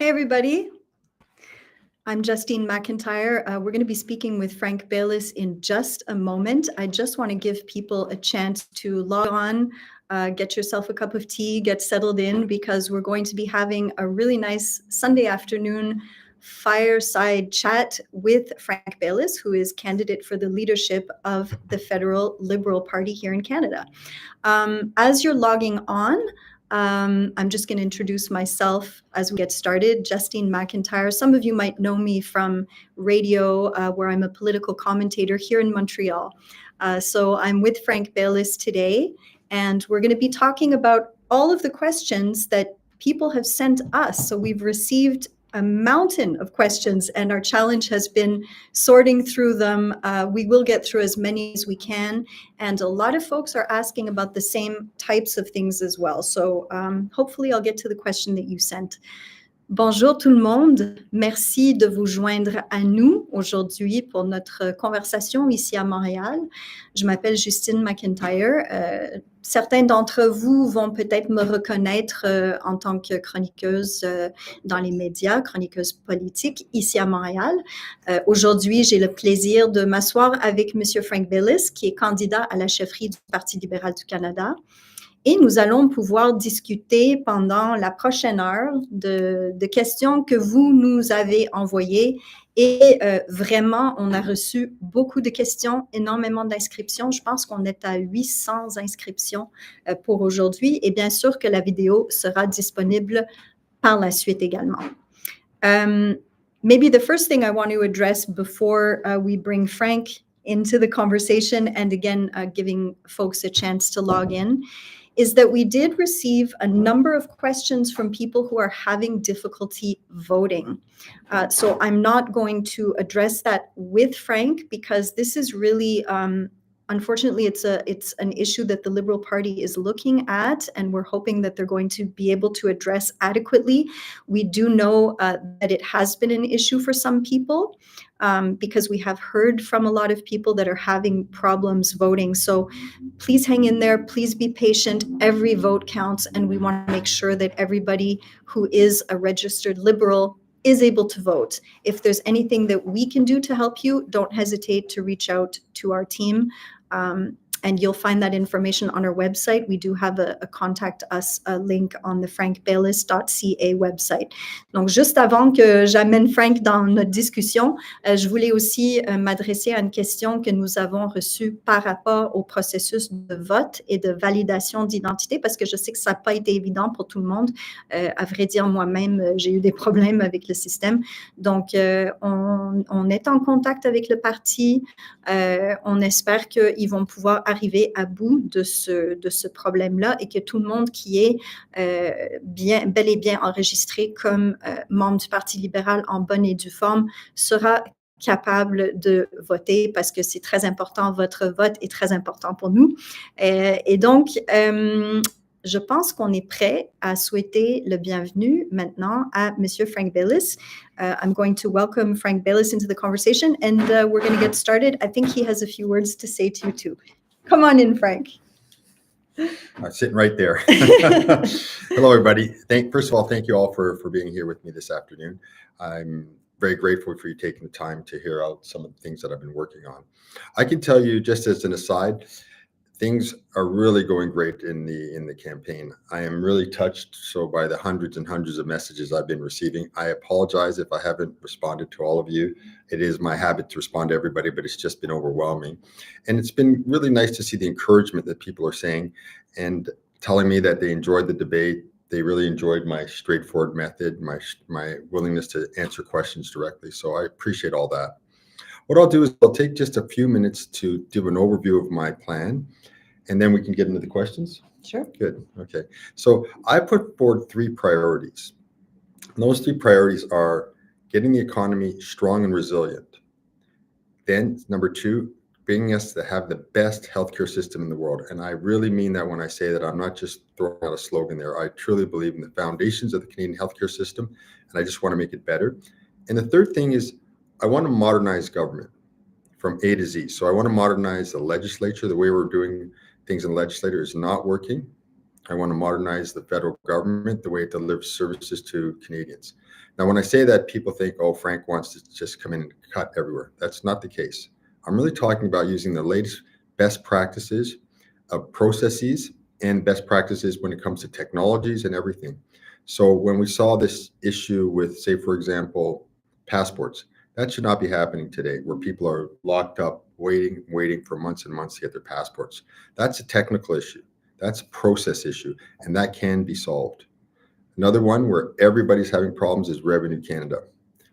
Hey, everybody. I'm Justine McIntyre. We're going to be speaking with Frank Baylis in just a moment. I just want to give people a chance to log on, get yourself a cup of tea, get settled in, because we're going to be having a really nice Sunday afternoon fireside chat with Frank Baylis, who is candidate for the leadership of the Federal Liberal Party here in Canada. As you're logging on, I'm just going to introduce myself as we get started. Justine McIntyre. Some of you might know me from radio, where I'm a political commentator here in Montreal. So I'm with Frank Baylis today, and we're going to be talking about all of the questions that people have sent us. So we've received a mountain of questions, and our challenge has been sorting through them. We will get through as many as we can, and a lot of folks are asking about the same types of things as well. So hopefully I'll get to the question that you sent. Bonjour tout le monde, merci de vous joindre à nous aujourd'hui pour notre conversation ici à Montréal. Je m'appelle Justine McIntyre. Certains d'entre vous vont peut-être me reconnaître en tant que chroniqueuse dans les médias, chroniqueuse politique ici à Montréal. Aujourd'hui, j'ai le plaisir de m'asseoir avec M. Frank Baylis, qui est candidat à la chefferie du Parti libéral du Canada. Et nous allons pouvoir discuter pendant la prochaine heure de questions que vous nous avez envoyées. Et vraiment, on a reçu beaucoup de questions, énormément d'inscriptions. Je pense qu'on est à 800 inscriptions pour aujourd'hui. Et bien sûr que la vidéo sera disponible par la suite également. Maybe the first thing I want to address before we bring Frank into the conversation, and again, giving folks a chance to log in, is that we did receive a number of questions from people who are having difficulty voting. So I'm not going to address that with Frank, because this is really, unfortunately, it's an issue that the Liberal Party is looking at, and we're hoping that they're going to be able to address adequately. We do know that it has been an issue for some people, because we have heard from a lot of people that are having problems voting. So please hang in there. Please be patient. Every vote counts, and we want to make sure that everybody who is a registered Liberal is able to vote. If there's anything that we can do to help you, don't hesitate to reach out to our team. And you'll find that information on our website. We do have a contact us link on the frankbaylis.ca website. Donc, juste avant que j'amène Frank dans notre discussion, je voulais aussi m'adresser à une question que nous avons reçue par rapport au processus de vote et de validation d'identité, parce que je sais que ça n'a pas été évident pour tout le monde. À vrai dire, moi-même, j'ai eu des problèmes avec le système. Donc, on est en contact avec le parti. On espère qu'ils vont pouvoir arriver à bout de ce problème-là, et que tout le monde qui est bel et bien enregistré comme membre du Parti libéral en bonne et due forme sera capable de voter, parce que c'est très important. Votre vote est très important pour nous. Et donc, je pense qu'on est prêt à souhaiter le bienvenu maintenant à Monsieur Frank Baylis. I'm going to welcome Frank Baylis into the conversation, and we're going to get started. I think he has a few words to say to you too. Come on in, Frank. I'm sitting right there. Hello, everybody. First of all, thank you all for being here with me this afternoon. I'm very grateful for you taking the time to hear out some of the things that I've been working on. I can tell you, just as an aside, things are really going great in the campaign. I am really touched by the hundreds and hundreds of messages I've been receiving. I apologize if I haven't responded to all of you. It is my habit to respond to everybody, but it's just been overwhelming. And it's been really nice to see the encouragement that people are saying and telling me that they enjoyed the debate. They really enjoyed my straightforward method, my willingness to answer questions directly. So I appreciate all that. What I'll do is I'll take just a few minutes to give an overview of my plan, and then we can get into the questions. Sure. Good. Okay. So I put forward 3 priorities. And those 3 priorities are getting the economy strong and resilient. Then number 2, bringing us to have the best healthcare system in the world. And I really mean that when I say that. I'm not just throwing out a slogan there. I truly believe in the foundations of the Canadian healthcare system, and I just want to make it better. And the third thing is I want to modernize government from A to Z. So I want to modernize the legislature. The way we're doing things in the legislature is not working. I want to modernize the federal government, the way it delivers services to Canadians. Now, when I say that, people think, oh, Frank wants to just come in and cut everywhere. That's not the case. I'm really talking about using the latest best practices of processes and best practices when it comes to technologies and everything. So when we saw this issue with, say, for example, passports, that should not be happening today, where people are locked up waiting for months and months to get their passports. That's a technical issue. That's a process issue, and that can be solved. Another one where everybody's having problems is Revenue Canada.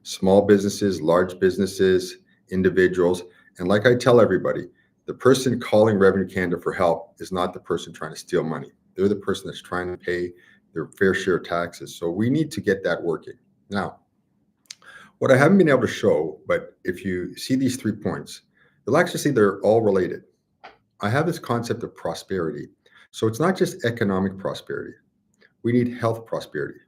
Small businesses, large businesses, individuals, and like I tell everybody, the person calling Revenue Canada for help is not the person trying to steal money. They're the person that's trying to pay their fair share of taxes. So we need to get that working. Now, what I haven't been able to show, but if you see these 3 points, you'll actually see they're all related. I have this concept of prosperity. So it's not just economic prosperity. We need health prosperity.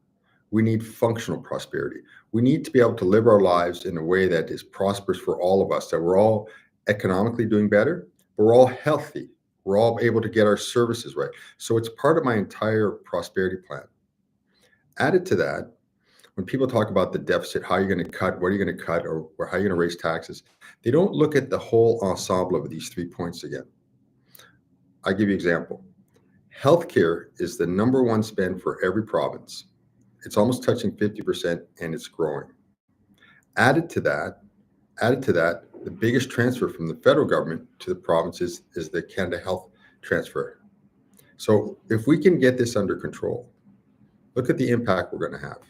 We need functional prosperity. We need to be able to live our lives in a way that is prosperous for all of us, that we're all economically doing better, but we're all healthy. We're all able to get our services right. So it's part of my entire prosperity plan. Added to that, when people talk about the deficit, how you're going to cut, what are you going to cut, or how you're going to raise taxes, they don't look at the whole ensemble of these 3 points again. I'll give you an example. Healthcare is the #1 spend for every province. It's almost touching 50% and it's growing. Added to that, the biggest transfer from the federal government to the provinces is the Canada Health transfer. So if we can get this under control, look at the impact we're going to have.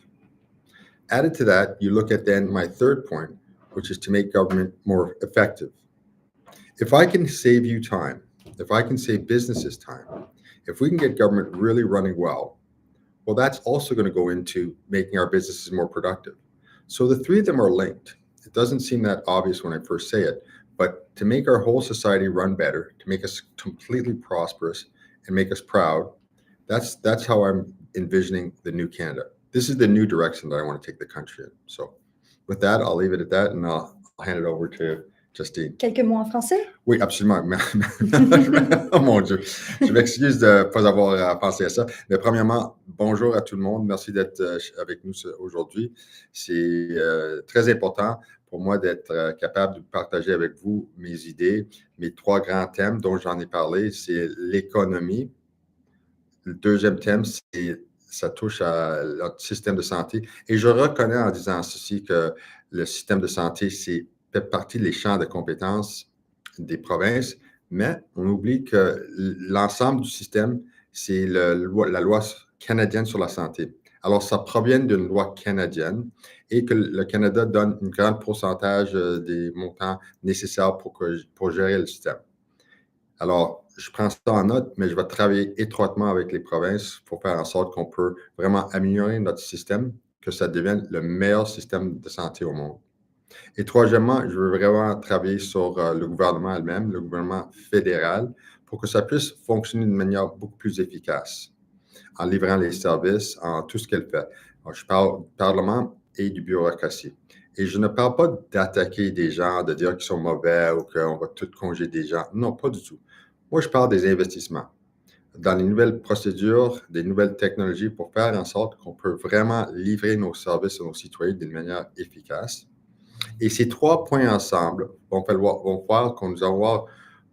Added to that, you look at then my 3rd point, which is to make government more effective. If I can save you time, if I can save businesses time, if we can get government really running well, that's also going to go into making our businesses more productive. So the 3 of them are linked. It doesn't seem that obvious when I first say it, but to make our whole society run better, to make us completely prosperous and make us proud, that's how I'm envisioning the new Canada. This is the new direction that I want to take the country in. So with that, I'll leave it at that and I'll hand it over to Justine. Quelques mots en français? Oui, absolument. Oh mon Dieu, je m'excuse de ne pas avoir pensé à ça. Mais premièrement, bonjour à tout le monde. Merci d'être avec nous aujourd'hui. C'est très important pour moi d'être capable de partager avec vous mes idées, mes 3 grands thèmes dont j'en ai parlé. C'est l'économie. Le 2e thème, ça touche à notre système de santé. Et je reconnais en disant ceci que le système de santé, c'est fait partie des champs de compétences des provinces, mais on oublie que l'ensemble du système, c'est la loi canadienne sur la santé. Alors, ça provient d'une loi canadienne et que le Canada donne un grand pourcentage des montants nécessaires pour gérer le système. Alors, je prends ça en note, mais je vais travailler étroitement avec les provinces pour faire en sorte qu'on peut vraiment améliorer notre système, que ça devienne le meilleur système de santé au monde. Et troisièmement, je veux vraiment travailler sur le gouvernement elle-même, le gouvernement fédéral, pour que ça puisse fonctionner de manière beaucoup plus efficace, en livrant les services, en tout ce qu'elle fait. Alors, je parle du Parlement et du bureaucratie. Et je ne parle pas d'attaquer des gens, de dire qu'ils sont mauvais ou qu'on va tout congédier des gens. Non, pas du tout. Moi, je parle des investissements dans les nouvelles procédures, des nouvelles technologies pour faire en sorte qu'on peut vraiment livrer nos services à nos citoyens d'une manière efficace. Et ces 3 points ensemble vont faire qu'on nous avoir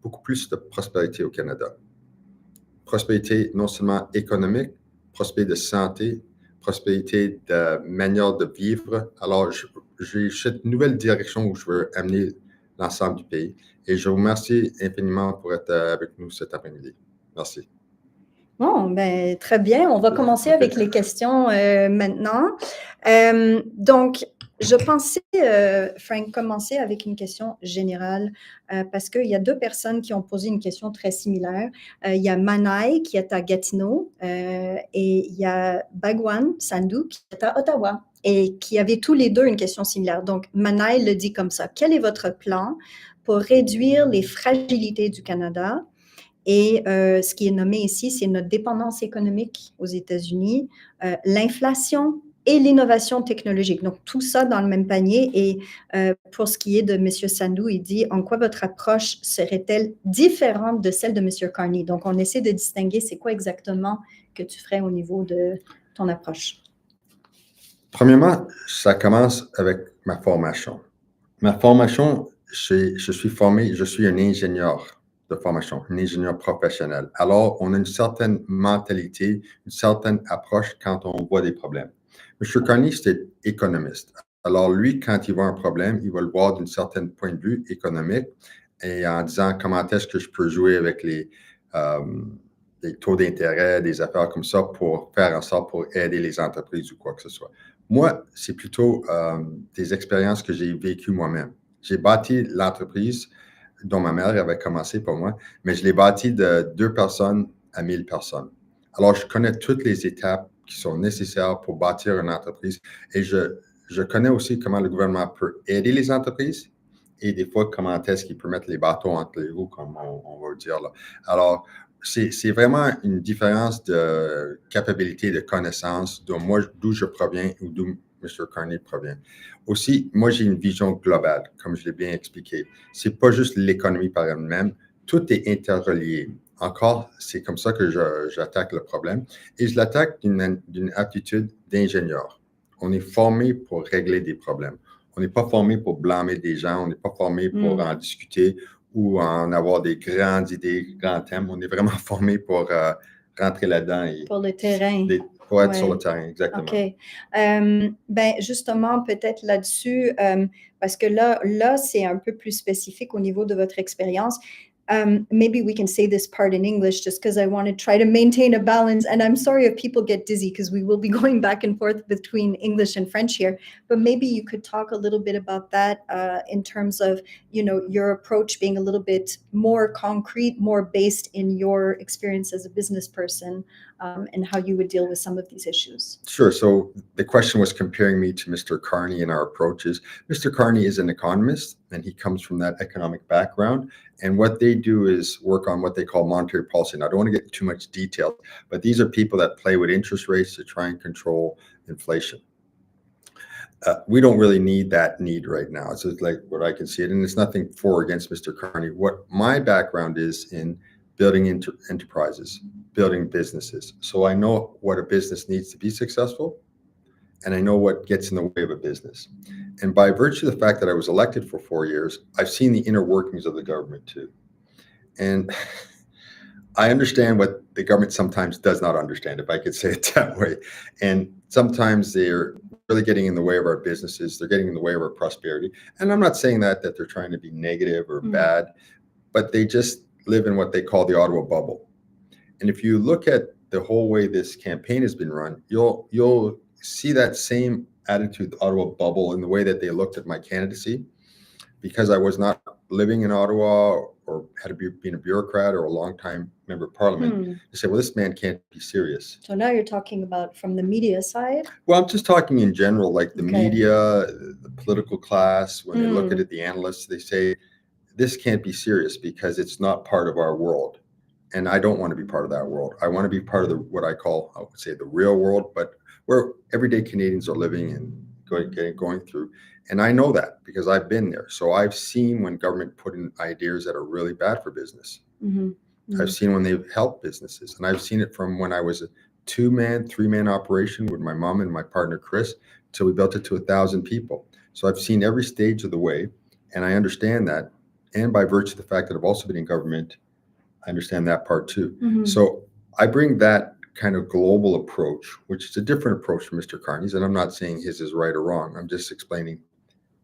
beaucoup plus de prospérité au Canada. Prospérité non seulement économique, prospérité de santé, prospérité de manière de vivre. Alors, j'ai cette nouvelle direction où je veux amener l'ensemble du pays. Et je vous remercie infiniment pour être avec nous cet après-midi. Merci. Bon, ben, très bien. On va commencer avec les questions maintenant. Donc, je pensais, Frank, commencer avec une question générale parce qu'il y a 2 personnes qui ont posé une question très similaire. Il y a Manaï qui est à Gatineau et il y a Bagwan Sandou qui est à Ottawa et qui avaient tous les 2 une question similaire. Donc, Manaï le dit comme ça. Quel est votre plan pour réduire les fragilités du Canada? Et ce qui est nommé ici, c'est notre dépendance économique aux États-Unis, l'inflation et l'innovation technologique. Donc, tout ça dans le même panier. Et pour ce qui est de M. Sandou, il dit « En quoi votre approche serait-elle différente de celle de M. Carney ?» Donc, on essaie de distinguer c'est quoi exactement que tu ferais au niveau de ton approche. Premièrement, ça commence avec ma formation. Ma formation, je suis formé, je suis un ingénieur de formation, un ingénieur professionnel. Alors, on a une certaine mentalité, une certaine approche quand on voit des problèmes. M. Carney, c'était économiste. Alors, lui, quand il voit un problème, il va le voir d'un certain point de vue économique et en disant comment est-ce que je peux jouer avec les taux d'intérêt, des affaires comme ça pour faire en sorte pour aider les entreprises ou quoi que ce soit. Moi, c'est plutôt des expériences que j'ai vécues moi-même. J'ai bâti l'entreprise dont ma mère avait commencé pour moi, mais je l'ai bâti de 2 personnes à 1000 personnes. Alors, je connais toutes les étapes qui sont nécessaires pour bâtir une entreprise et je connais aussi comment le gouvernement peut aider les entreprises et des fois, comment est-ce qu'il peut mettre les bâtons entre les roues, comme on va le dire là. Alors, c'est vraiment une différence de capacité, de connaissance d'où je proviens ou d'où M. Carney provient. Aussi, moi, j'ai une vision globale, comme je l'ai bien expliqué. C'est pas juste l'économie par elle-même, tout est interrelié. Encore, c'est comme ça que j'attaque le problème. Et je l'attaque d'une attitude d'ingénieur. On est formé pour régler des problèmes. On n'est pas formé pour blâmer des gens, on n'est pas formé pour en discuter ou en avoir des grandes idées, grands thèmes. On est vraiment formé pour rentrer là-dedans. Et pour le terrain. Pour être sur le terrain, exactement. OK. Ben justement, peut-être là-dessus, parce que là, c'est un peu plus spécifique au niveau de votre expérience. Maybe we can say this part in English just because I want to try to maintain a balance. And I'm sorry if people get dizzy because we will be going back and forth between English and French here. But maybe you could talk a little bit about that in terms of, your approach being a little bit more concrete, more based in your experience as a business person and how you would deal with some of these issues. Sure. So the question was comparing me to Mr. Carney and our approaches. Mr. Carney is an economist, and he comes from that economic background. And what they do is work on what they call monetary policy. Now, I don't want to get too much detail, but these are people that play with interest rates to try and control inflation. We don't really need that need right now. It's just like what I can see it, and it's nothing for or against Mr. Carney. What my background is in building enterprises, building businesses. So I know what a business needs to be successful, and I know what gets in the way of a business. And by virtue of the fact that I was elected for 4 years, I've seen the inner workings of the government too. And I understand what the government sometimes does not understand, if I could say it that way. And sometimes they're really getting in the way of our businesses. They're getting in the way of our prosperity. And I'm not saying that they're trying to be negative or bad, but they just live in what they call the Ottawa bubble. And if you look at the whole way this campaign has been run, you'll see that same attitude, the Ottawa bubble, in the way that they looked at my candidacy, because I was not living in Ottawa or had been a bureaucrat or a long-time member of parliament. They say, well, this man can't be serious. So now you're talking about from the media side? Well, I'm just talking in general, like the media, the political class, when they look at it, the analysts, they say, this can't be serious because it's not part of our world. And I don't want to be part of that world. I want to be part of what I call, I would say, the real world, but where everyday Canadians are living and going through. And I know that because I've been there. So I've seen when government put in ideas that are really bad for business. I've seen when they've helped businesses. And I've seen it from when I was a 2-man, 3-man operation with my mom and my partner, Chris, till we built it to 1,000 people. So I've seen every stage of the way, and I understand that. And by virtue of the fact that I've also been in government, I understand that part too. So I bring that kind of global approach, which is a different approach from Mr. Carney's. And I'm not saying his is right or wrong. I'm just explaining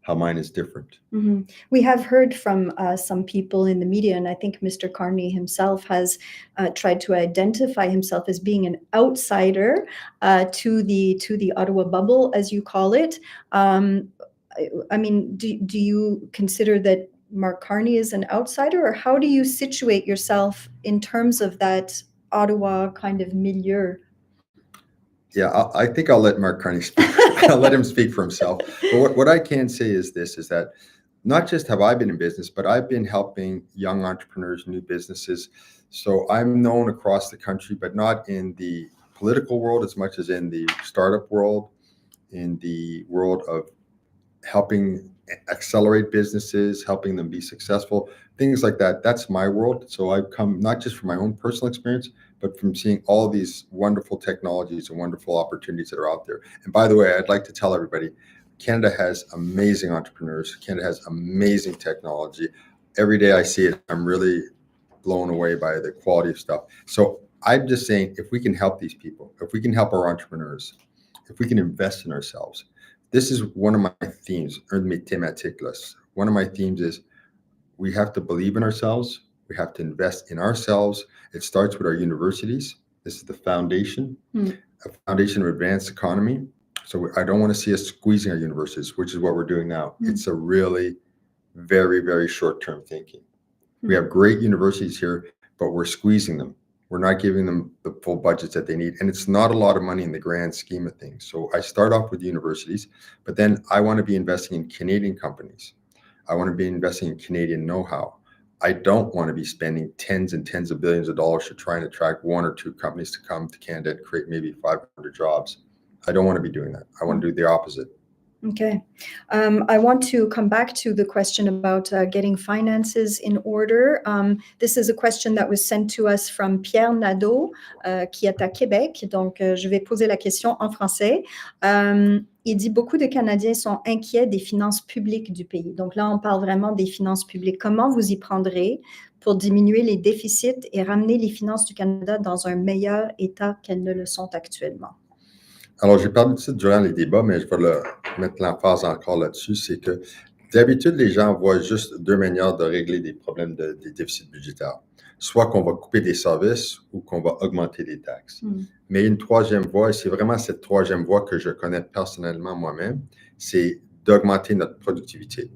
how mine is different. We have heard from some people in the media, and I think Mr. Carney himself has tried to identify himself as being an outsider to the Ottawa bubble, as you call it. I mean, do you consider that Mark Carney is an outsider, or how do you situate yourself in terms of that Ottawa kind of milieu? Yeah, I think I'll let Mark Carney speak. I'll let him speak for himself. But what I can say is this, is that not just have I been in business, but I've been helping young entrepreneurs, new businesses. So I'm known across the country, but not in the political world as much as in the startup world, in the world of helping accelerate businesses, helping them be successful, things like that. That's my world. So I've come not just from my own personal experience, but from seeing all these wonderful technologies and wonderful opportunities that are out there. And by the way, I'd like to tell everybody, Canada has amazing entrepreneurs. Canada has amazing technology. Every day I see it, I'm really blown away by the quality of stuff. So I'm just saying, if we can help these people, if we can help our entrepreneurs, if we can invest in ourselves, this is one of my themes, un de mes thématiques là. One of my themes is we have to believe in ourselves. We have to invest in ourselves. It starts with our universities. This is the foundation, a foundation of advanced economy. So I don't want to see us squeezing our universities, which is what we're doing now. It's a really very, very short-term thinking. We have great universities here, but we're squeezing them. We're not giving them the full budgets that they need. And it's not a lot of money in the grand scheme of things. So I start off with universities, but then I want to be investing in Canadian companies. I want to be investing in Canadian know-how. I don't want to be spending tens and tens of billions of dollars to try and attract one or two companies to come to Canada and create maybe 500 jobs. I don't want to be doing that. I want to do the opposite. Okay. I want to come back to the question about getting finances in order. This is a question that was sent to us from Pierre Nadeau, qui est à Québec. Donc, je vais poser la question en français. Il dit, beaucoup de Canadiens sont inquiets des finances publiques du pays. Donc là, on parle vraiment des finances publiques. Comment vous y prendrez pour diminuer les déficits et ramener les finances du Canada dans un meilleur état qu'elles ne le sont actuellement? Alors, j'ai parlé de ça durant les débats, mais je vais mettre l'emphase encore là-dessus, c'est que d'habitude, les gens voient juste deux manières de régler des problèmes des déficits budgétaires. Soit qu'on va couper des services ou qu'on va augmenter des taxes. Mais une troisième voie, et c'est vraiment cette troisième voie que je connais personnellement moi-même, c'est d'augmenter notre productivité.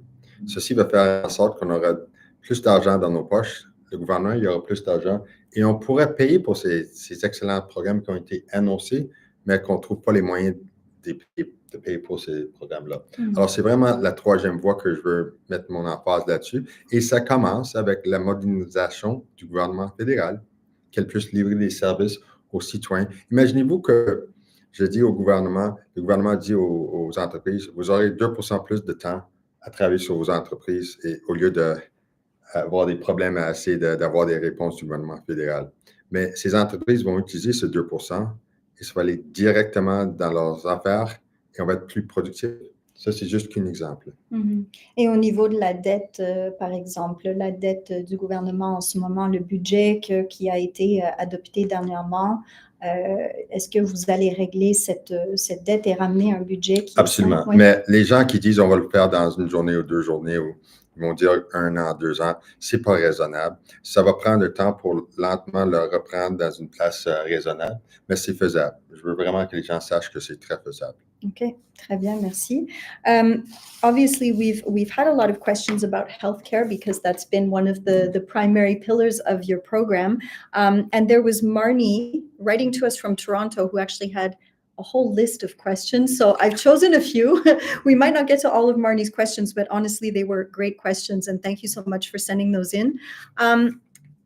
Ceci va faire en sorte qu'on aura plus d'argent dans nos poches, le gouvernement, il y aura plus d'argent, et on pourrait payer pour ces excellents programmes qui ont été annoncés, mais qu'on ne trouve pas les moyens de payer pour ces programmes-là. Alors, c'est vraiment la troisième voie que je veux mettre mon emphase là-dessus. Et ça commence avec la modernisation du gouvernement fédéral, qu'elle puisse livrer des services aux citoyens. Imaginez-vous que je dis au gouvernement, le gouvernement dit aux entreprises, vous aurez 2% plus de temps à travailler sur vos entreprises et au lieu d'avoir des problèmes à essayer d'avoir des réponses du gouvernement fédéral. Mais ces entreprises vont utiliser ce 2%. Et ça va aller directement dans leurs affaires et on va être plus productif. Ça, c'est juste qu'un exemple. Et au niveau de la dette, par exemple, la dette du gouvernement en ce moment, le budget qui a été adopté dernièrement, est-ce que vous allez régler cette dette et ramener un budget qui Absolument. est sain? Mais les gens qui disent on va le faire dans une journée ou 2 journées ou ils vont dire 1 an, 2 ans, c'est pas raisonnable. Ça va prendre le temps pour lentement le reprendre dans une place raisonnable, mais c'est faisable. Je veux vraiment que les gens sachent que c'est très faisable. Okay, très bien, merci. Obviously, we've had a lot of questions about healthcare because that's been one of the primary pillars of your program. And there was Marnie writing to us from Toronto who actually had a whole list of questions. So I've chosen a few. We might not get to all of Marnie's questions, but honestly, they were great questions. And thank you so much for sending those in.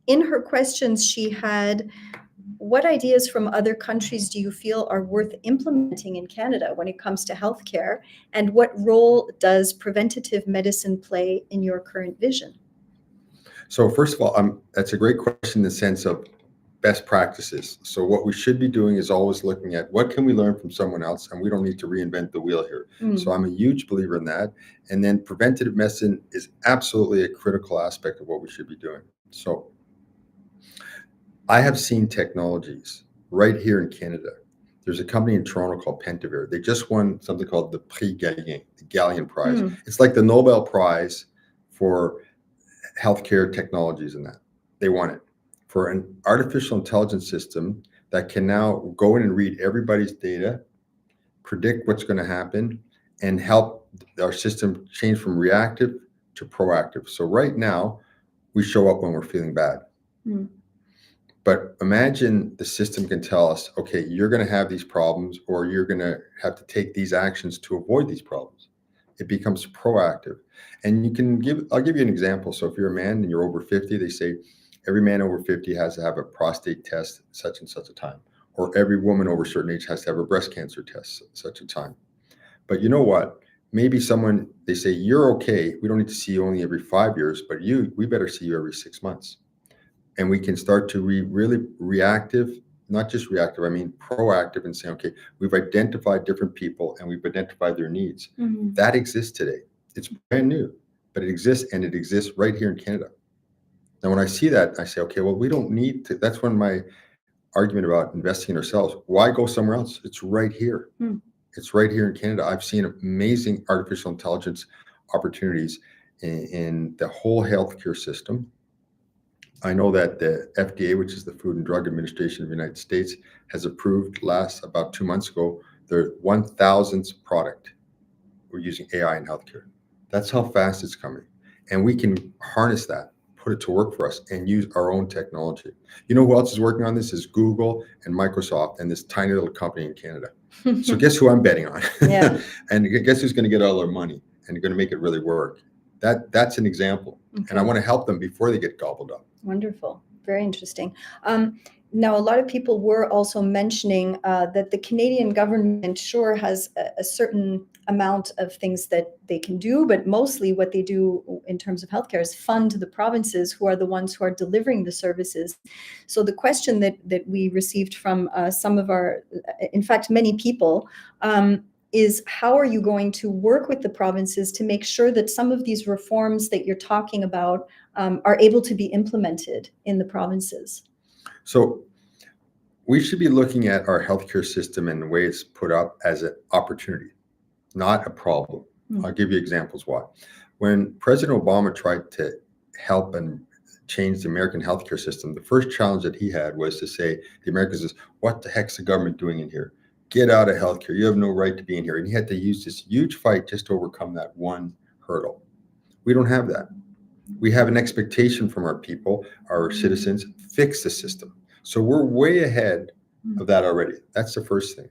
In her questions, she had, what ideas from other countries do you feel are worth implementing in Canada when it comes to healthcare? And what role does preventative medicine play in your current vision? So first of all, that's a great question in the sense of best practices. So what we should be doing is always looking at what can we learn from someone else, and we don't need to reinvent the wheel here. So I'm a huge believer in that. And then preventative medicine is absolutely a critical aspect of what we should be doing. So I have seen technologies right here in Canada. There's a company in Toronto called Pentavere. They just won something called the Prix Galien, the Galien Prize. It's like the Nobel Prize for healthcare technologies and that. They won it for an artificial intelligence system that can now go in and read everybody's data, predict what's going to happen, and help our system change from reactive to proactive. So right now, we show up when we're feeling bad. But imagine the system can tell us, okay, you're going to have these problems, or you're going to have to take these actions to avoid these problems. It becomes proactive. And I'll give you an example. So if you're a man and you're over 50, they say every man over 50 has to have a prostate test such and such a time, or every woman over a certain age has to have a breast cancer test such a time. But you know what? Maybe someone, they say, you're okay. We don't need to see you only every 5 years, but we better see you every 6 months. And we can start to really reactive, not just reactive, I mean proactive, and say, okay, we've identified different people and we've identified their needs. That exists today. It's brand new, but it exists, and it exists right here in Canada. Now, when I see that, I say, okay, well, we don't need to. That's when my argument about investing in ourselves. Why go somewhere else? It's right here. It's right here in Canada. I've seen amazing artificial intelligence opportunities in the whole healthcare system. I know that the FDA, which is the Food and Drug Administration of the United States, has approved about 2 months ago their 1,000th product. We're using AI in healthcare. That's how fast it's coming. And we can harness that, put it to work for us, and use our own technology. You know who else is working on this? Is Google and Microsoft and this tiny little company in Canada. So guess who I'm betting on? Yeah. And guess who's going to get all their money and going to make it really work? That's an example. Okay. And I want to help them before they get gobbled up. Wonderful. Very interesting. Now, a lot of people were also mentioning that the Canadian government sure has a certain amount of things that they can do, but mostly what they do in terms of healthcare is fund the provinces, who are the ones who are delivering the services. So the question that we received from some of in fact, many people, is how are you going to work with the provinces to make sure that some of these reforms that you're talking about are able to be implemented in the provinces? So we should be looking at our healthcare system and the way it's put up as an opportunity, not a problem. I'll give you examples why. When President Obama tried to help and change the American healthcare system, the first challenge that he had was to say, the Americans is, what the heck's the government doing in here? Get out of healthcare. You have no right to be in here. And he had to use this huge fight just to overcome that one hurdle. We don't have that. We have an expectation from our people, our citizens, fix the system. So we're way ahead of that already. That's the first thing.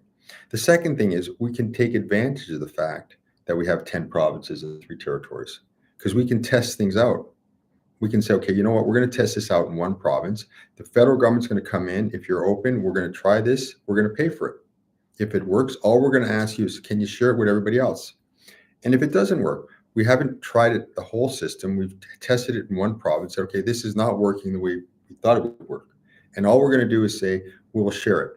The second thing is we can take advantage of the fact that we have 10 provinces and 3 territories, because we can test things out. We can say, okay, you know what? We're going to test this out in one province. The federal government's going to come in. If you're open, we're going to try this. We're going to pay for it. If it works, all we're going to ask you is, can you share it with everybody else? And if it doesn't work, we haven't tried it, the whole system. We've tested it in one province. Said, okay, this is not working the way we thought it would work. And all we're going to do is say, we will share it.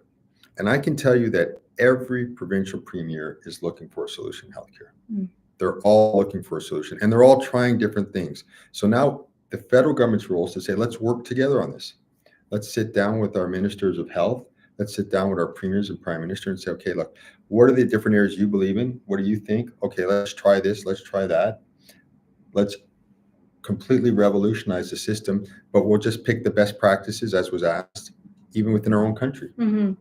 And I can tell you that every provincial premier is looking for a solution in healthcare. They're all looking for a solution, and they're all trying different things. So now the federal government's role is to say, let's work together on this. Let's sit down with our ministers of health. Let's sit down with our premiers and prime minister and say, okay, look, what are the different areas you believe in? What do you think? Okay, let's try this. Let's try that. Let's completely revolutionize the system, but we'll just pick the best practices as was asked, even within our own country.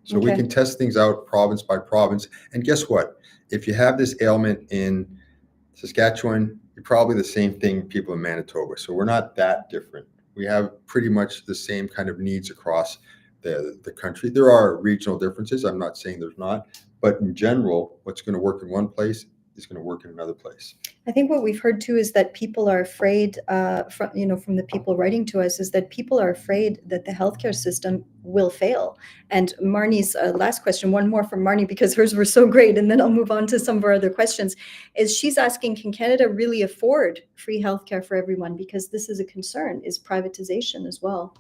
So we can test things out province by province. And guess what? If you have this ailment in Saskatchewan, you're probably the same thing people in Manitoba. So we're not that different. We have pretty much the same kind of needs across the country. There are regional differences. I'm not saying there's not, but in general, what's going to work in one place is going to work in another place. I think what we've heard too is that people are afraid, from the people writing to us, is that people are afraid that the healthcare system will fail. And Marnie's last question, one more from Marnie, because hers were so great, and then I'll move on to some of our other questions, is she's asking, can Canada really afford free healthcare for everyone? Because this is a concern, is privatization as well.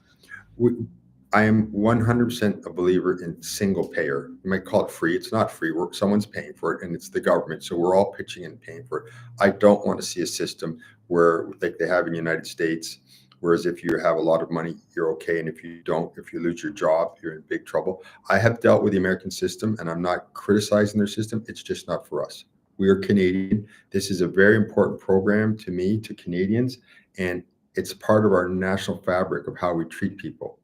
I am 100% a believer in single payer. You might call it free. It's not free. Someone's paying for it, and it's the government. So we're all pitching in and paying for it. I don't want to see a system where, like they have in the United States, whereas if you have a lot of money, you're okay. And if you don't, if you lose your job, you're in big trouble. I have dealt with the American system, and I'm not criticizing their system. It's just not for us. We are Canadian. This is a very important program to me, to Canadians, and it's part of our national fabric of how we treat people,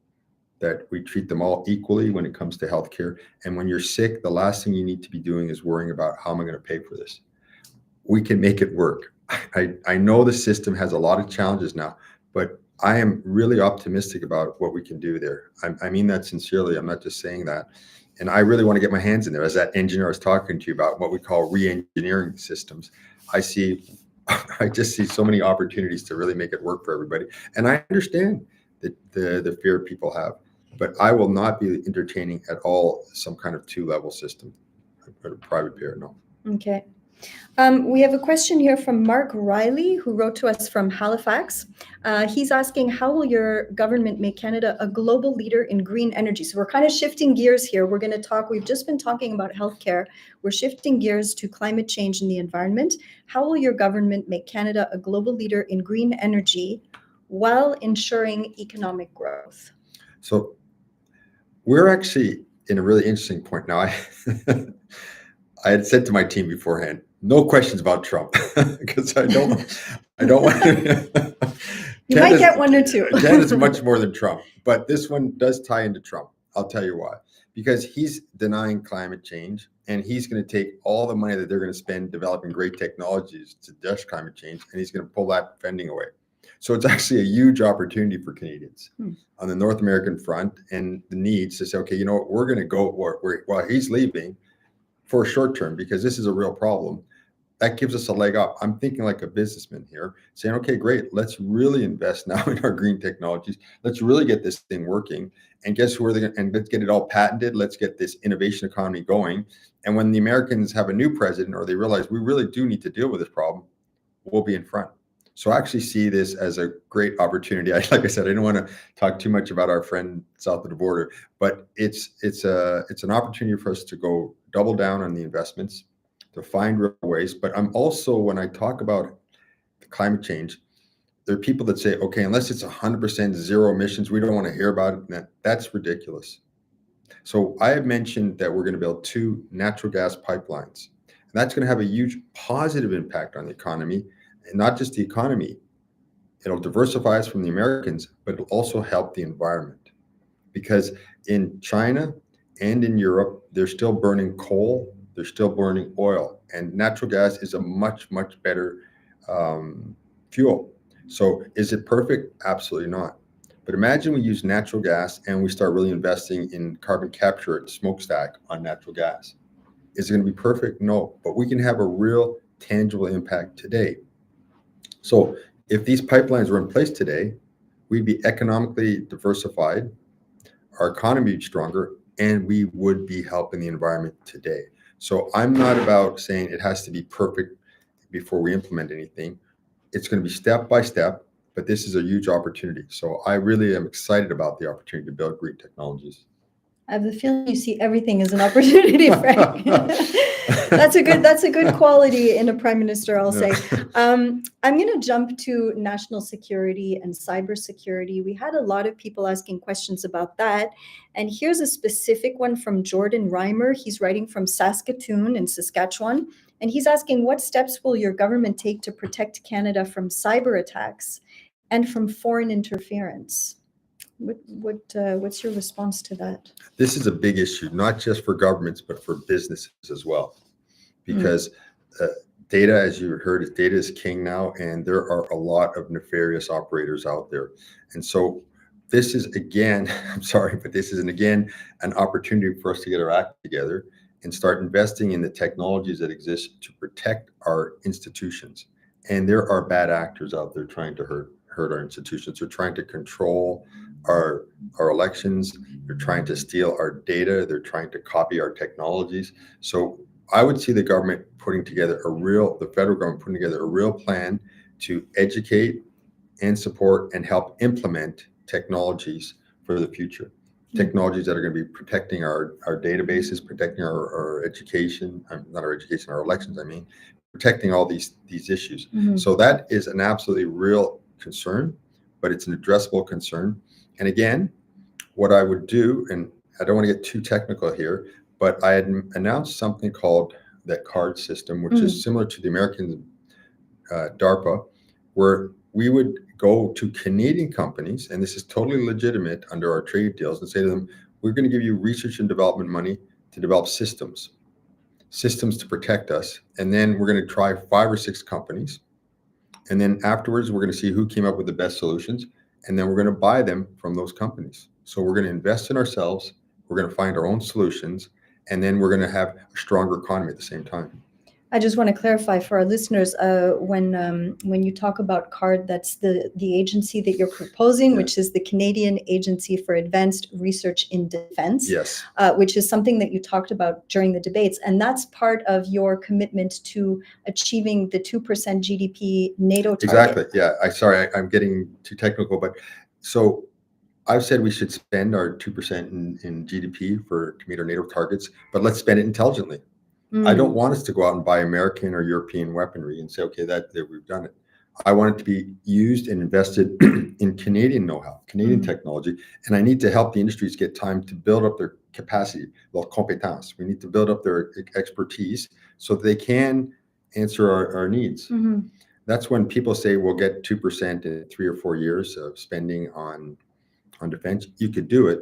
that we treat them all equally when it comes to healthcare. And when you're sick, the last thing you need to be doing is worrying about how am I going to pay for this. We can make it work. I know the system has a lot of challenges now, but I am really optimistic about what we can do there. I mean that sincerely. I'm not just saying that. And I really want to get my hands in there. As that engineer I was talking to you about, what we call re-engineering systems, I just see so many opportunities to really make it work for everybody. And I understand the fear people have. But I will not be entertaining at all some kind of 2-level system, a private payer, no. Okay. We have a question here from Mark Riley, who wrote to us from Halifax. He's asking, how will your government make Canada a global leader in green energy? So we're kind of shifting gears here. We're going to talk, we've just been talking about healthcare. We're shifting gears to climate change and the environment. How will your government make Canada a global leader in green energy while ensuring economic growth? So we're actually in a really interesting point now. I had said to my team beforehand, no questions about Trump, because I don't want to. You might get one or two. Canada's much more than Trump, but this one does tie into Trump. I'll tell you why. Because he's denying climate change, and he's going to take all the money that they're going to spend developing great technologies to dash climate change, and he's going to pull that funding away. So it's actually a huge opportunity for Canadians on the North American front, and the needs to say, okay, you know what, we're going to go while he's leaving for a short term, because this is a real problem. That gives us a leg up. I'm thinking like a businessman here, saying, okay, great, let's really invest now in our green technologies. Let's really get this thing working. And guess who are they going to, and let's get it all patented. Let's get this innovation economy going. And when the Americans have a new president, or they realize we really do need to deal with this problem, we'll be in front. So I actually see this as a great opportunity. Like I said, I don't want to talk too much about our friend south of the border, but it's an opportunity for us to go double down on the investments, to find real ways. But I'm also, when I talk about climate change, there are people that say, okay, unless it's 100% zero emissions, we don't want to hear about it. That's ridiculous. So I have mentioned that we're going to build 2 natural gas pipelines, and that's going to have a huge positive impact on the economy, and not just the economy. It'll diversify us from the Americans, but it'll also help the environment, because in China and in Europe, they're still burning coal, they're still burning oil, and natural gas is a much, much better fuel. So is it perfect? Absolutely not. But imagine we use natural gas and we start really investing in carbon capture at smokestack on natural gas. Is it going to be perfect? No, but we can have a real tangible impact today. So if these pipelines were in place today, we'd be economically diversified, our economy would be stronger, and we would be helping the environment today. So I'm not about saying it has to be perfect before we implement anything. It's going to be step by step, but this is a huge opportunity. So I really am excited about the opportunity to build green technologies. I have the feeling you see everything as an opportunity, Frank. That's a good quality in a prime minister, I'll say. I'm going to jump to national security and cybersecurity. We had a lot of people asking questions about that. And here's a specific one from Jordan Reimer. He's writing from Saskatoon in Saskatchewan. And he's asking, what steps will your government take to protect Canada from cyber attacks and from foreign interference? What's your response to that? This is a big issue, not just for governments, but for businesses as well. Because data, as you heard, data is king now, and there are a lot of nefarious operators out there. And so this is, again, I'm sorry, but this is, again, an opportunity for us to get our act together and start investing in the technologies that exist to protect our institutions. And there are bad actors out there trying to hurt our institutions. They're trying to control our elections. They're trying to steal our data. They're trying to copy our technologies. So I would see the government putting together the federal government putting together a real plan to educate and support and help implement technologies for the future. Technologies that are going to be protecting our databases, protecting our education, not our education, our elections, protecting all these issues. So that is an absolutely real concern, but it's an addressable concern. And again, what I would do, and I don't want to get too technical here, but I had announced something called that card system, which is similar to the American DARPA, where we would go to Canadian companies, and this is totally legitimate under our trade deals, and say to them, we're going to give you research and development money to develop systems to protect us. And then we're going to try 5 or 6 companies. And then afterwards, we're going to see who came up with the best solutions. And then we're going to buy them from those companies. So we're going to invest in ourselves. We're going to find our own solutions. And then we're going to have a stronger economy at the same time. I just want to clarify for our listeners, when you talk about CARD, that's the agency that you're proposing, which is the Canadian Agency for Advanced Research in Defense, Yes. Which is something that you talked about during the debates. And that's part of your commitment to achieving the 2% GDP NATO target. Exactly. Yeah. I'm getting too technical, but so I've said we should spend our 2% in GDP to meet our NATO targets, but let's spend it intelligently. I don't want us to go out and buy American or European weaponry and say, okay, that we've done it. I want it to be used and invested in Canadian know-how, Canadian technology, and I need to help the industries get time to build up their capacity, their compétences. We need to build up their expertise so that they can answer our needs. That's when people say we'll get 2% in 3 or 4 years of spending on defense. You could do it,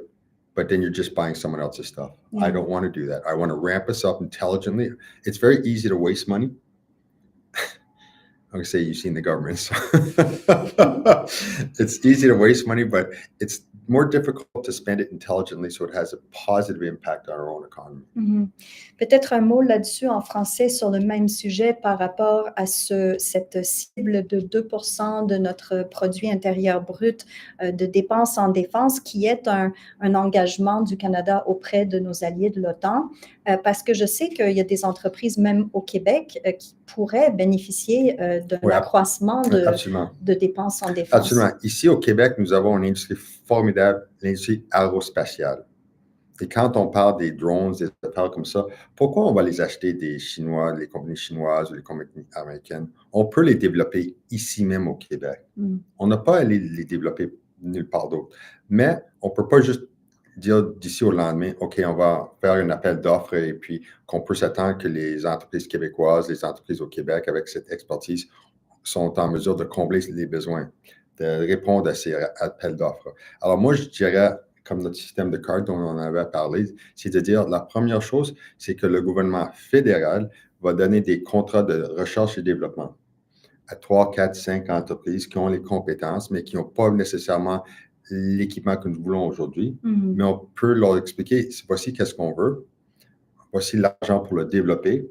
but then you're just buying someone else's stuff. I don't want to do that. I want to ramp us up intelligently. It's very easy to waste money. I'm going to say you've seen the government. So it's easy to waste money, but it's more difficult to spend it intelligently so it has a positive impact on our own economy. Peut-être un mot là-dessus en français sur le même sujet par rapport à cette cible de 2% de notre produit intérieur brut de dépenses en défense qui est un engagement du Canada auprès de nos alliés de l'OTAN. Parce que je sais qu'il y a des entreprises, même au Québec, qui pourraient bénéficier d'un accroissement de dépenses en défense. Absolument. Ici, au Québec, nous avons une industrie formidable, l'industrie aérospatiale. Et quand on parle des drones, des affaires comme ça, pourquoi on va les acheter des Chinois, les compagnies chinoises ou les compagnies américaines? On peut les développer ici même au Québec. On n'a pas à les développer nulle part d'autre. Mais on ne peut pas juste dire d'ici au lendemain, OK, on va faire un appel d'offres et puis qu'on peut s'attendre que les entreprises québécoises, les entreprises au Québec avec cette expertise sont en mesure de combler les besoins, de répondre à ces appels d'offres. Alors moi, je dirais, comme notre système de CARD dont on avait parlé, c'est de dire la première chose, c'est que le gouvernement fédéral va donner des contrats de recherche et développement à 3, 4, 5 entreprises qui ont les compétences, mais qui n'ont pas nécessairement l'équipement que nous voulons aujourd'hui. Mais on peut leur expliquer, voici qu'est-ce qu'on veut, voici l'argent pour le développer.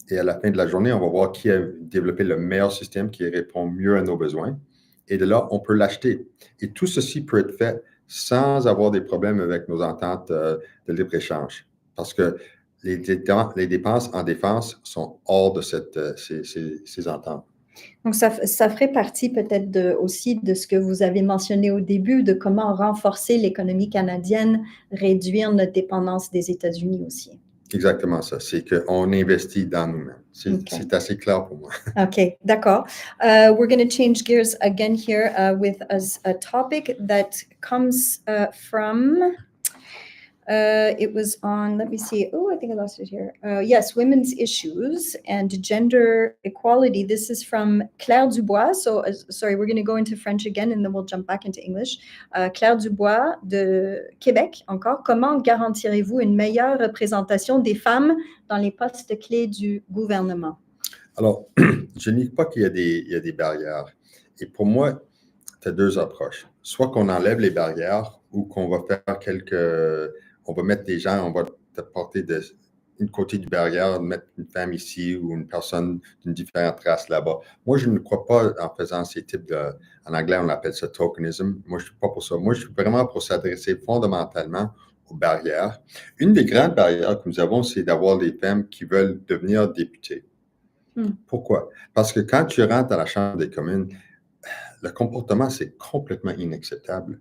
Et à la fin de la journée, on va voir qui a développé le meilleur système qui répond mieux à nos besoins. Et de là, on peut l'acheter. Et tout ceci peut être fait sans avoir des problèmes avec nos ententes de libre-échange. Parce que les dépenses en défense sont hors de ces ententes. Donc, ça ferait partie peut-être aussi de ce que vous avez mentionné au début, de comment renforcer l'économie canadienne, réduire notre dépendance des États-Unis aussi. Exactement ça, c'est qu'on investit dans nous-mêmes. C'est assez clair pour moi. OK, d'accord. We're going to change gears again here with a topic that comes from... it was on, let me see. Oh, I think I lost it here. Yes, women's issues and gender equality. This is from Claire Dubois. So, sorry, we're going to go into French again and then we'll jump back into English. Claire Dubois de Québec, encore. Comment garantirez-vous une meilleure représentation des femmes dans les postes clés du gouvernement? Alors, je nie pas qu'il y a des barrières. Et pour moi, tu as deux approches. Soit qu'on enlève les barrières ou qu'on va faire on va mettre des gens, on va te porter une côté du barrière, mettre une femme ici ou une personne d'une différente race là-bas. Moi, je ne crois pas en faisant ces types en anglais, on appelle ça tokenism. Moi, je ne suis pas pour ça. Moi, je suis vraiment pour s'adresser fondamentalement aux barrières. Une des grandes barrières que nous avons, c'est d'avoir des femmes qui veulent devenir députées. Pourquoi? Parce que quand tu rentres à la Chambre des communes, le comportement, c'est complètement inacceptable.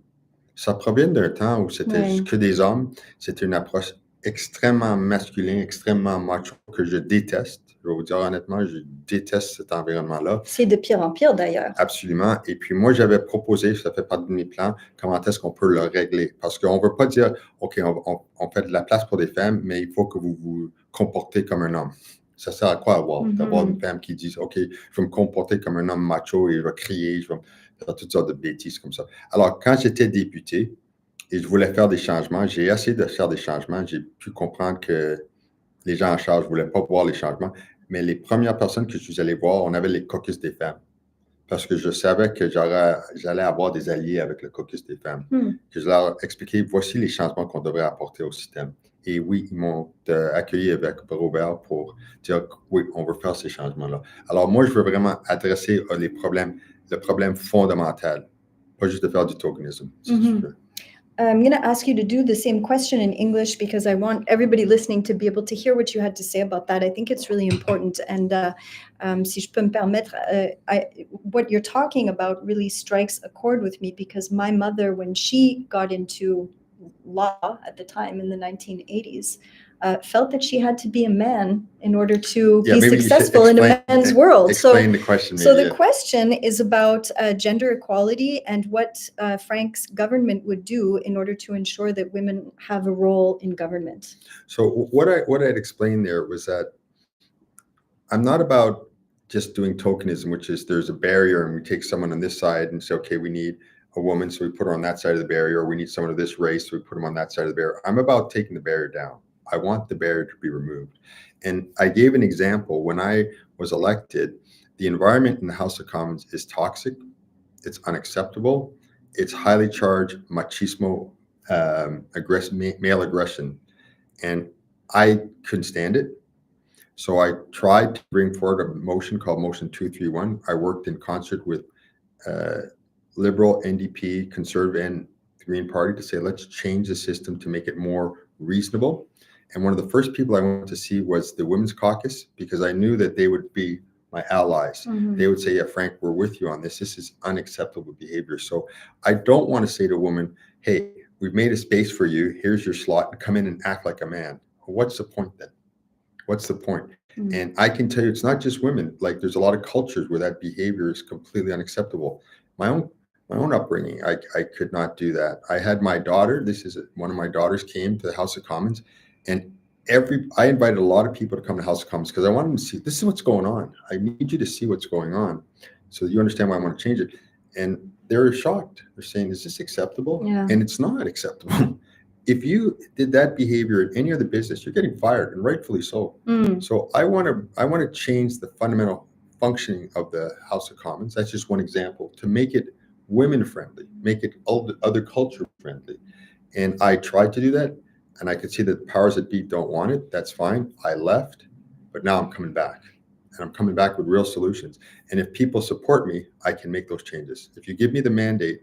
Ça provient d'un temps où c'était que des hommes. C'était une approche extrêmement masculine, extrêmement macho, que je déteste. Je vais vous dire honnêtement, je déteste cet environnement-là. C'est de pire en pire, d'ailleurs. Absolument. Et puis moi, j'avais proposé, ça fait partie de mes plans, comment est-ce qu'on peut le régler. Parce qu'on ne veut pas dire, OK, on fait de la place pour des femmes, mais il faut que vous vous comportez comme un homme. Ça sert à quoi d'avoir une femme qui dit, OK, je vais me comporter comme un homme macho et je vais crier, je vais faire toutes sortes de bêtises comme ça. Alors, quand j'étais député et je voulais faire des changements, j'ai essayé de faire des changements. J'ai pu comprendre que les gens en charge ne voulaient pas voir les changements. Mais les premières personnes que je suis allé voir, on avait les caucus des femmes. Parce que je savais que j'allais avoir des alliés avec le caucus des femmes. Que je leur expliquais, voici les changements qu'on devrait apporter au système. Et oui, ils m'ont accueilli avec bras ouverts pour dire oui, on veut faire ces changements-là. Alors moi, je veux vraiment adresser le problème fondamental, pas juste de faire du tokenisme. Si tu veux. I'm going to ask you to do the same question in English because I want everybody listening to be able to hear what you had to say about that. I think it's really important. And si je peux me permettre, what you're talking about really strikes a chord with me because my mother, when she got into law at the time in the 1980s, felt that she had to be a man in order to be successful in a man's world. Explain the question. So the question is about gender equality and what Frank's government would do in order to ensure that women have a role in government. So what I'd explained there was that I'm not about just doing tokenism, which is there's a barrier and we take someone on this side and say, okay, we need a woman, so we put her on that side of the barrier, or we need someone of this race, so we put them on that side of the barrier. I'm about taking the barrier down. I want the barrier to be removed. And I gave an example. When I was elected, the environment in the House of Commons is toxic. It's unacceptable. It's highly charged machismo, male aggression. And I couldn't stand it. So I tried to bring forward a motion called Motion 231. I worked in concert with Liberal, NDP, Conservative, and Green Party to say, let's change the system to make it more reasonable. And one of the first people I went to see was the Women's Caucus, because I knew that they would be my allies. They would say, yeah, Frank, we're with you on this. This is unacceptable behavior. So I don't want to say to a woman, hey, we've made a space for you. Here's your slot. Come in and act like a man. What's the point then? What's the point? And I can tell you, it's not just women. Like there's a lot of cultures where that behavior is completely unacceptable. My own upbringing, I could not do that. I had my daughter. One of my daughters came to the House of Commons. And I invited a lot of people to come to House of Commons because I wanted them to see, this is what's going on. I need you to see what's going on so that you understand why I want to change it. And they're shocked. They're saying, is this acceptable? Yeah. And it's not acceptable. If you did that behavior in any other business, you're getting fired, and rightfully so. So I want to change the fundamental functioning of the House of Commons. That's just one example, to make it women friendly, make it other culture friendly. And I tried to do that. And I could see that the powers that be don't want it. That's fine. I left, but now I'm coming back. And I'm coming back with real solutions. And if people support me, I can make those changes. If you give me the mandate,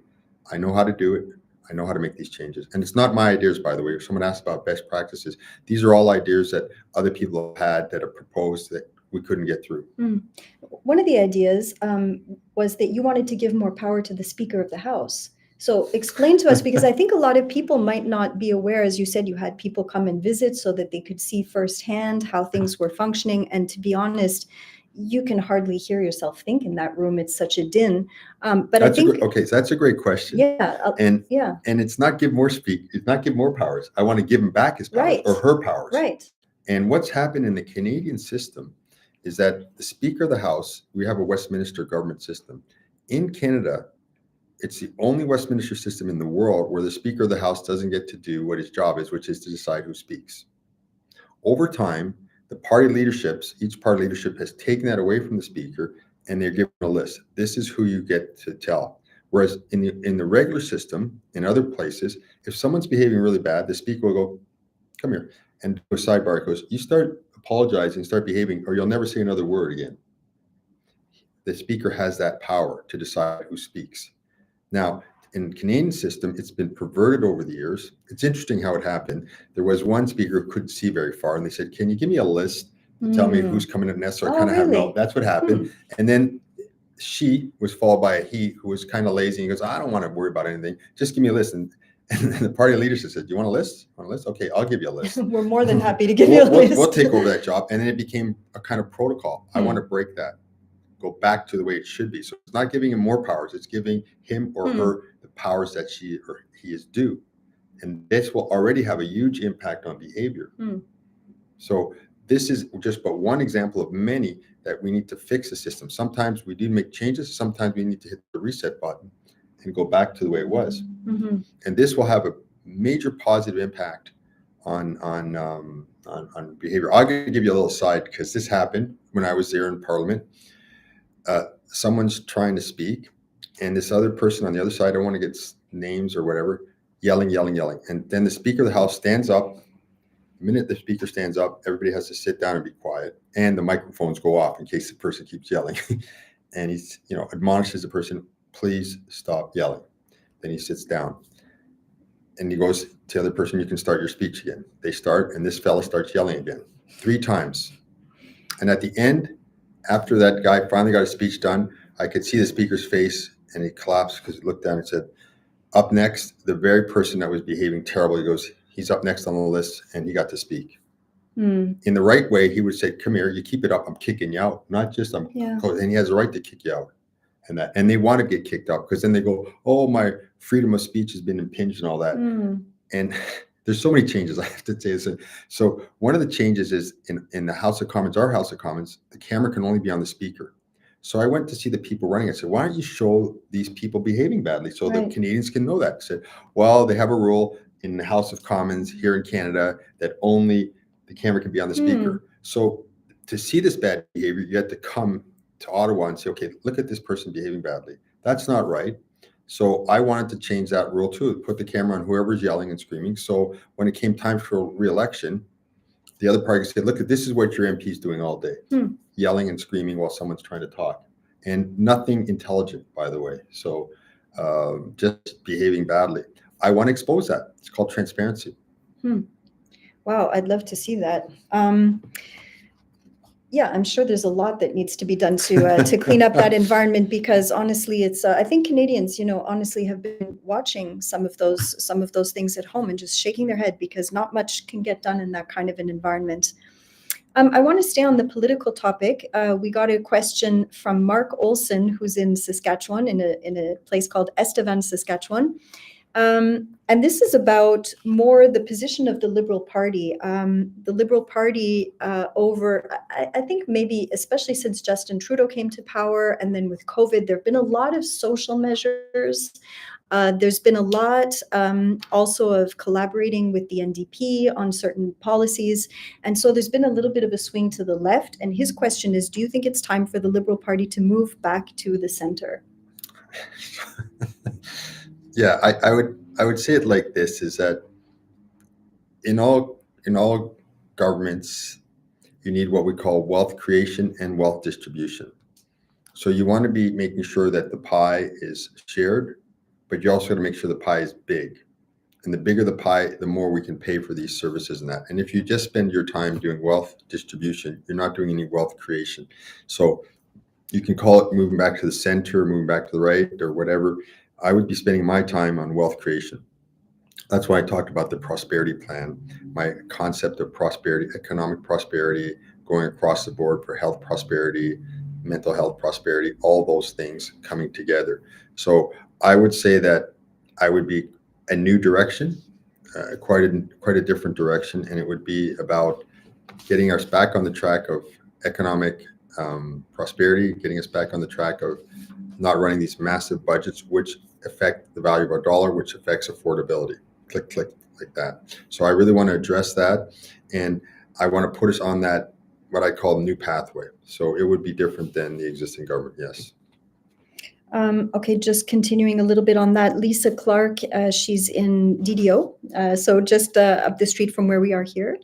I know how to do it. I know how to make these changes. And it's not my ideas, by the way. If someone asks about best practices, these are all ideas that other people have had that are proposed that we couldn't get through. One of the ideas was that you wanted to give more power to the Speaker of the House. So explain to us, because I think a lot of people might not be aware, as you said, you had people come and visit so that they could see firsthand how things were functioning. And to be honest, you can hardly hear yourself think in that room. It's such a din. But that's I think so that's a great question. Yeah. And it's not give more it's not give more powers. I want to give him back his powers or her powers. Right. And what's happened in the Canadian system is that the Speaker of the House, we have a Westminster government system. In Canada, it's the only Westminster system in the world where the Speaker of the House doesn't get to do what his job is, which is to decide who speaks. Over time, the party leaderships, each party leadership has taken that away from the Speaker, and they're given a list. This is who you get to tell. Whereas in the regular system, in other places, if someone's behaving really bad, the Speaker will go, come here, and do a sidebar. It goes, you start apologizing, start behaving, or you'll never say another word again. The Speaker has that power to decide who speaks. Now, in the Canadian system, it's been perverted over the years. It's interesting how it happened. There was one speaker who couldn't see very far, and they said, can you give me a list to tell me who's coming in next? So I kind of have no, that's what happened. And then she was followed by a he who was kind of lazy. He goes, I don't want to worry about anything. Just give me a list. And the party leadership said, do you want a list? Want a list? Okay, I'll give you a list. We're more than happy to give you a list. We'll take over that job. And then it became a kind of protocol. I want to break that. Go back to the way it should be. So it's not giving him more powers. It's giving him or her the powers that she or he is due. And this will already have a huge impact on behavior. So this is just but one example of many that we need to fix the system. Sometimes we do make changes. Sometimes we need to hit the reset button and go back to the way it was. And this will have a major positive impact on behavior. I'm going to give you a little side because this happened when I was there in Parliament. Someone's trying to speak, and this other person on the other side, I don't want to get names or whatever, yelling. And then the Speaker of the House stands up, The minute the speaker stands up, everybody has to sit down and be quiet, and the microphones go off in case the person keeps yelling. And he's, admonishes the person, please stop yelling. Then he sits down. And he goes to the other person, you can start your speech again. They start, and this fella starts yelling again 3 times. And at the end, after that guy finally got his speech done, I could see the speaker's face, and he collapsed because he looked down and said, up next, the very person that was behaving terribly, he goes, he's up next on the list, and he got to speak. In the right way, he would say, come here, you keep it up, I'm kicking you out. Not just and he has a right to kick you out. And they want to get kicked out because then they go, oh, my freedom of speech has been impinged and all that. And there's so many changes, I have to say. So one of the changes is in the House of Commons, our House of Commons, the camera can only be on the speaker. So I went to see the people running. I said, why don't you show these people behaving badly so that Canadians can know that? I said, well, they have a rule in the House of Commons here in Canada that only the camera can be on the speaker. So to see this bad behavior, you had to come to Ottawa and say, okay, look at this person behaving badly. That's not right. So I wanted to change that rule too, put the camera on whoever's yelling and screaming. So when it came time for re-election, the other party said, look, this is what your MP is doing all day, yelling and screaming while someone's trying to talk. And nothing intelligent, by the way. So just behaving badly. I want to expose that. It's called transparency. Wow, I'd love to see that. Yeah, I'm sure there's a lot that needs to be done to clean up that environment, because honestly, it's I think Canadians, honestly have been watching some of those things at home and just shaking their head because not much can get done in that kind of an environment. I want to stay on the political topic. We got a question from Mark Olson, who's in Saskatchewan, in a place called Estevan, Saskatchewan. And this is about more the position of the Liberal Party. The Liberal Party I think maybe especially since Justin Trudeau came to power, and then with COVID, there have been a lot of social measures. There's been a lot also of collaborating with the NDP on certain policies. And so there's been a little bit of a swing to the left. And his question is, do you think it's time for the Liberal Party to move back to the center? Yeah, I would say it like this, is that in all governments, you need what we call wealth creation and wealth distribution. So you want to be making sure that the pie is shared, but you also got to make sure the pie is big. And the bigger the pie, the more we can pay for these services and that. And if you just spend your time doing wealth distribution, you're not doing any wealth creation. So you can call it moving back to the center, moving back to the right, or whatever. I would be spending my time on wealth creation. That's why I talked about the prosperity plan, my concept of prosperity, economic prosperity, going across the board for health prosperity, mental health prosperity, all those things coming together. So I would say that I would be a new direction, quite a different direction, and it would be about getting us back on the track of economic prosperity, getting us back on the track of not running these massive budgets, which affect the value of our dollar, which affects affordability. Click, click, like that. So I really want to address that, and I want to put us on that, what I call new pathway. So it would be different than the existing government, yes. Okay, just continuing a little bit on that. Lisa Clark, she's in DDO, so just up the street from where we are here,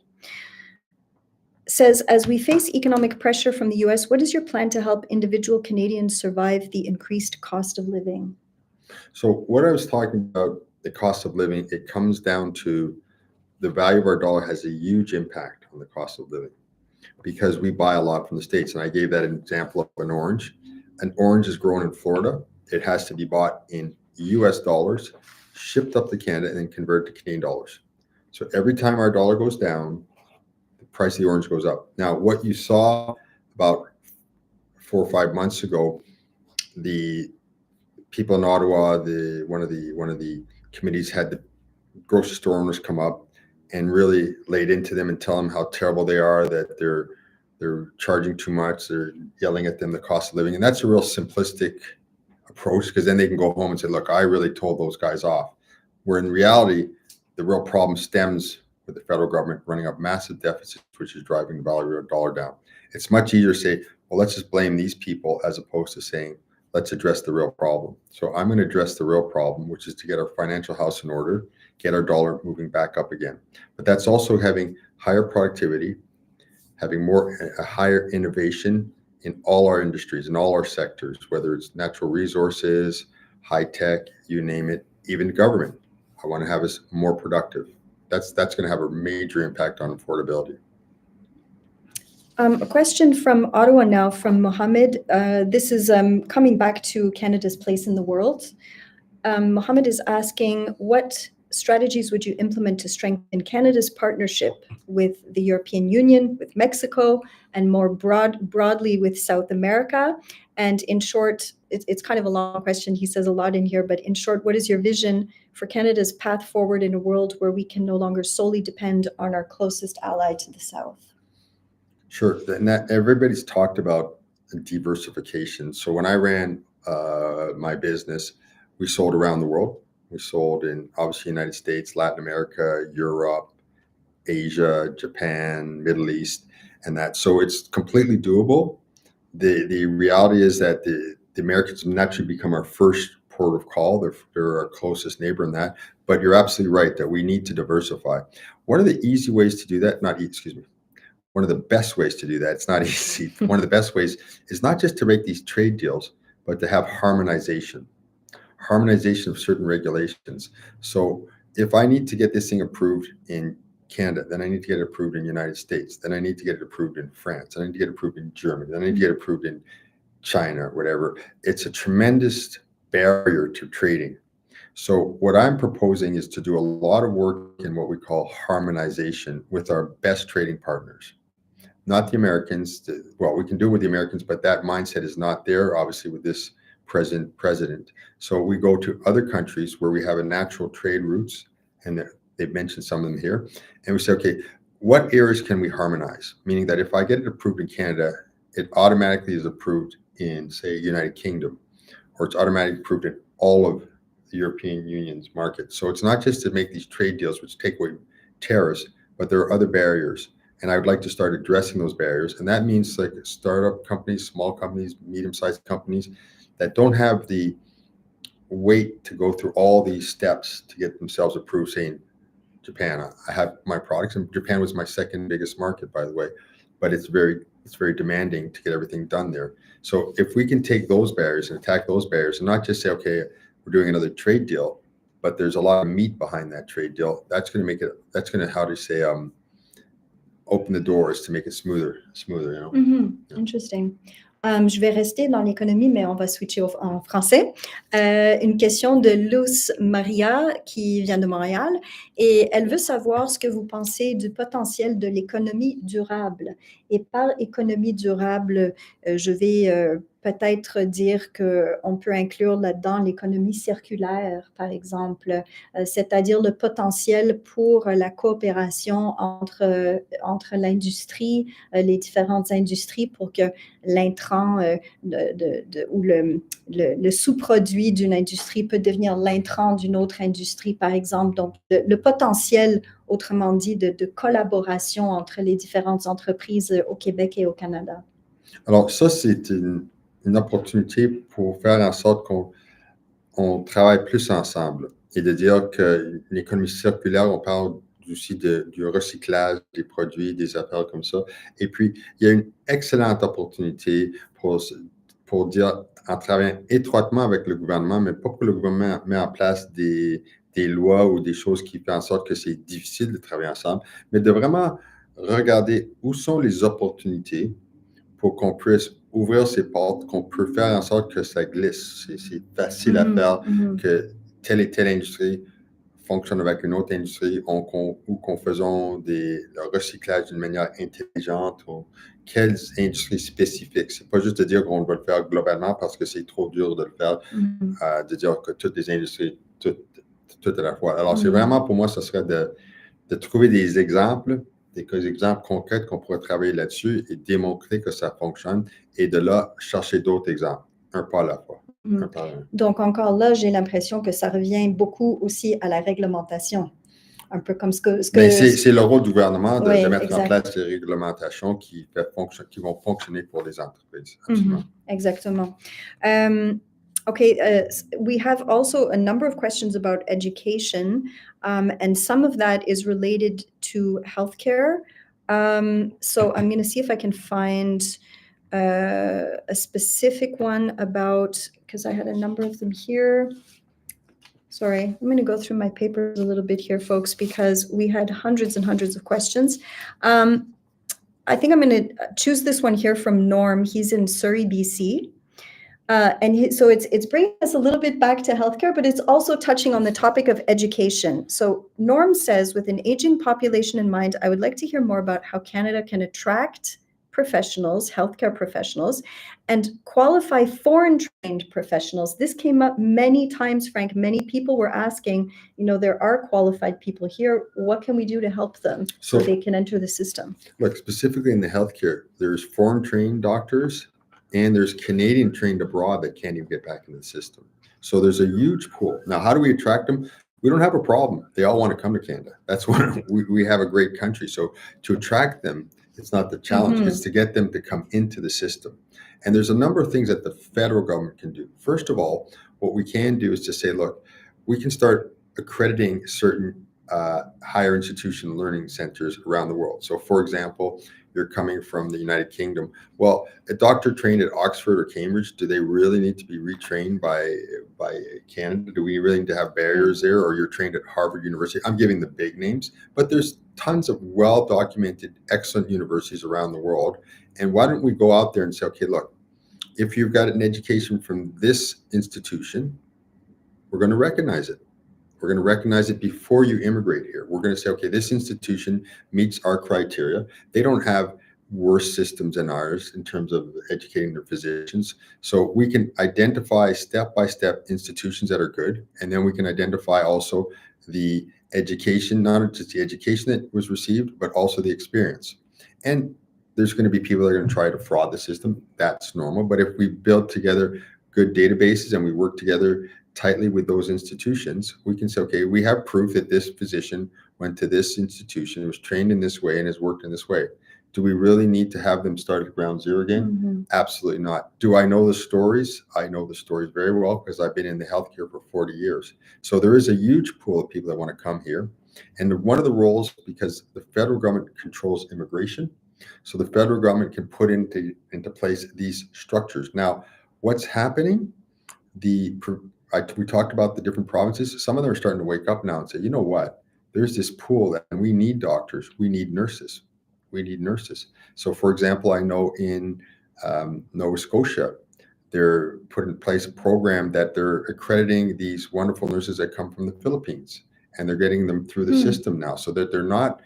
says, as we face economic pressure from the US, what is your plan to help individual Canadians survive the increased cost of living? So what I was talking about, the cost of living, it comes down to the value of our dollar has a huge impact on the cost of living because we buy a lot from the States. And I gave that example of an orange. An orange is grown in Florida. It has to be bought in US dollars, shipped up to Canada, and then converted to Canadian dollars. So every time our dollar goes down, the price of the orange goes up. Now, what you saw about 4 or 5 months ago, the people in Ottawa, one of the committees had the grocery store owners come up and really laid into them and tell them how terrible they are, that they're charging too much, they're yelling at them the cost of living. And that's a real simplistic approach, because then they can go home and say, look, I really told those guys off. Where in reality, the real problem stems with the federal government running up massive deficits, which is driving the value of the dollar down. It's much easier to say, well, let's just blame these people, as opposed to saying, let's address the real problem. So I'm going to address the real problem, which is to get our financial house in order, get our dollar moving back up again. But that's also having higher productivity, having a higher innovation in all our industries, in all our sectors, whether it's natural resources, high tech, you name it, even government. I want to have us more productive. That's going to have a major impact on affordability. A question from Ottawa now, from Mohammed. This is coming back to Canada's place in the world. Mohammed is asking, what strategies would you implement to strengthen Canada's partnership with the European Union, with Mexico, and more broadly with South America? And in short, it's kind of a long question. He says a lot in here, but in short, what is your vision for Canada's path forward in a world where we can no longer solely depend on our closest ally to the south? Sure. And that everybody's talked about diversification. So when I ran my business, we sold around the world. We sold in, obviously, United States, Latin America, Europe, Asia, Japan, Middle East, and that. So it's completely doable. The reality is that the Americans naturally become our first port of call. They're our closest neighbor in that. But you're absolutely right that we need to diversify. One of the easy ways to do that, one of the best ways to do that, it's not easy. One of the best ways is not just to make these trade deals, but to have harmonization of certain regulations. So if I need to get this thing approved in Canada, then I need to get it approved in the United States, then I need to get it approved in France, then I need to get it approved in Germany, then I need to get it approved in China, or whatever. It's a tremendous barrier to trading. So what I'm proposing is to do a lot of work in what we call harmonization with our best trading partners. Not the Americans. Well, we can do it with the Americans, but that mindset is not there, obviously, with this present president. So we go to other countries where we have a natural trade routes, and they've mentioned some of them here. And we say, okay, what areas can we harmonize? Meaning that if I get it approved in Canada, it automatically is approved in, say, United Kingdom, or it's automatically approved in all of the European Union's market. So it's not just to make these trade deals, which take away tariffs, but there are other barriers. And I would like to start addressing those barriers. And that means like startup companies, small companies, medium-sized companies that don't have the weight to go through all these steps to get themselves approved, say in Japan. I have my products, and Japan was my second biggest market, by the way, but it's very demanding to get everything done there. So if we can take those barriers and attack those barriers and not just say, okay, we're doing another trade deal, but there's a lot of meat behind that trade deal, that's going to, how do you say, open the doors to make it smoother, you know? Yeah. Interesting. Je vais rester dans l'économie, mais on va switcher en français. Une question de Luz Maria qui vient de Montréal et elle veut savoir ce que vous pensez du potentiel de l'économie durable. Et par économie durable, je vais peut-être dire qu'on peut inclure là-dedans l'économie circulaire, par exemple, c'est-à-dire le potentiel pour la coopération entre l'industrie, les différentes industries, pour que l'intrant ou le sous-produit d'une industrie peut devenir l'intrant d'une autre industrie, par exemple. Donc, le potentiel, autrement dit, de collaboration entre les différentes entreprises au Québec et au Canada. Alors, ça, c'est une opportunité pour faire en sorte qu'on travaille plus ensemble et de dire que l'économie circulaire, on parle aussi du recyclage des produits, des affaires comme ça. Et puis, il y a une excellente opportunité pour dire, en travaillant étroitement avec le gouvernement, mais pas que le gouvernement met en place des lois ou des choses qui font en sorte que c'est difficile de travailler ensemble, mais de vraiment regarder où sont les opportunités pour qu'on puisse ouvrir ces portes, qu'on peut faire en sorte que ça glisse. C'est facile à faire, que telle et telle industrie fonctionne avec une autre industrie, ou qu'on faisons le recyclage d'une manière intelligente, ou quelles industries spécifiques. C'est pas juste de dire qu'on doit le faire globalement parce que c'est trop dur de le faire, de dire que toutes les industries, tout à la fois. Alors, c'est vraiment, pour moi, ce serait de trouver des exemples concrets qu'on pourrait travailler là-dessus et démontrer que ça fonctionne, et de là, chercher d'autres exemples, un pas à la fois. Donc, encore là, j'ai l'impression que ça revient beaucoup aussi à la réglementation. Un peu comme ce que c'est le rôle du gouvernement de mettre en place des réglementations qui vont fonctionner pour les entreprises. Absolument. Exactement. Okay, we have also a number of questions about education, and some of that is related to healthcare. So I'm going to see if I can find a specific one about, because I had a number of them here. Sorry, I'm going to go through my papers a little bit here, folks, because we had hundreds and hundreds of questions. I think I'm going to choose this one here from Norm. He's in Surrey, BC. So it's bringing us a little bit back to healthcare, but it's also touching on the topic of education. So Norm says, with an aging population in mind, I would like to hear more about how Canada can attract professionals, healthcare professionals, and qualify foreign trained professionals. This came up many times, Frank. Many people were asking, there are qualified people here. What can we do to help them so they can enter the system? Look, specifically in the healthcare, there's foreign trained doctors and there's Canadian trained abroad that can't even get back into the system. So there's a huge pool. Now, how do we attract them? We don't have a problem. They all want to come to Canada. That's why we have a great country. So to attract them, it's not the challenge. Mm-hmm. It's to get them to come into the system. And there's a number of things that the federal government can do. First of all, what we can do is to say, look, we can start accrediting certain higher institution learning centers around the world. So for example, you're coming from the United Kingdom. Well, a doctor trained at Oxford or Cambridge, do they really need to be retrained by Canada? Do we really need to have barriers there? Or you're trained at Harvard University? I'm giving the big names, but there's tons of well-documented, excellent universities around the world. And why don't we go out there and say, okay, look, if you've got an education from this institution, we're going to recognize it. We're going to recognize it before you immigrate here. We're going to say, okay, this institution meets our criteria. They don't have worse systems than ours in terms of educating their physicians. So we can identify step-by-step institutions that are good. And then we can identify also the education, not just the education that was received, but also the experience. And there's going to be people that are going to try to fraud the system. That's normal. But if we build together good databases and we work together tightly with those institutions, we can say, okay, we have proof that this physician went to this institution, was trained in this way, and has worked in this way. Do we really need to have them start at ground zero again? Mm-hmm. Absolutely not. Do I know the stories? I know the stories very well because I've been in the healthcare for 40 years. So there is a huge pool of people that want to come here. And one of the roles, because the federal government controls immigration, so the federal government can put into place these structures. Now, what's happening? We talked about the different provinces. Some of them are starting to wake up now and say, you know what? There's this pool and we need doctors. We need nurses. We need nurses. So for example, I know in Nova Scotia, they're putting in place a program that they're accrediting these wonderful nurses that come from the Philippines, and they're getting them through the system now so that they're not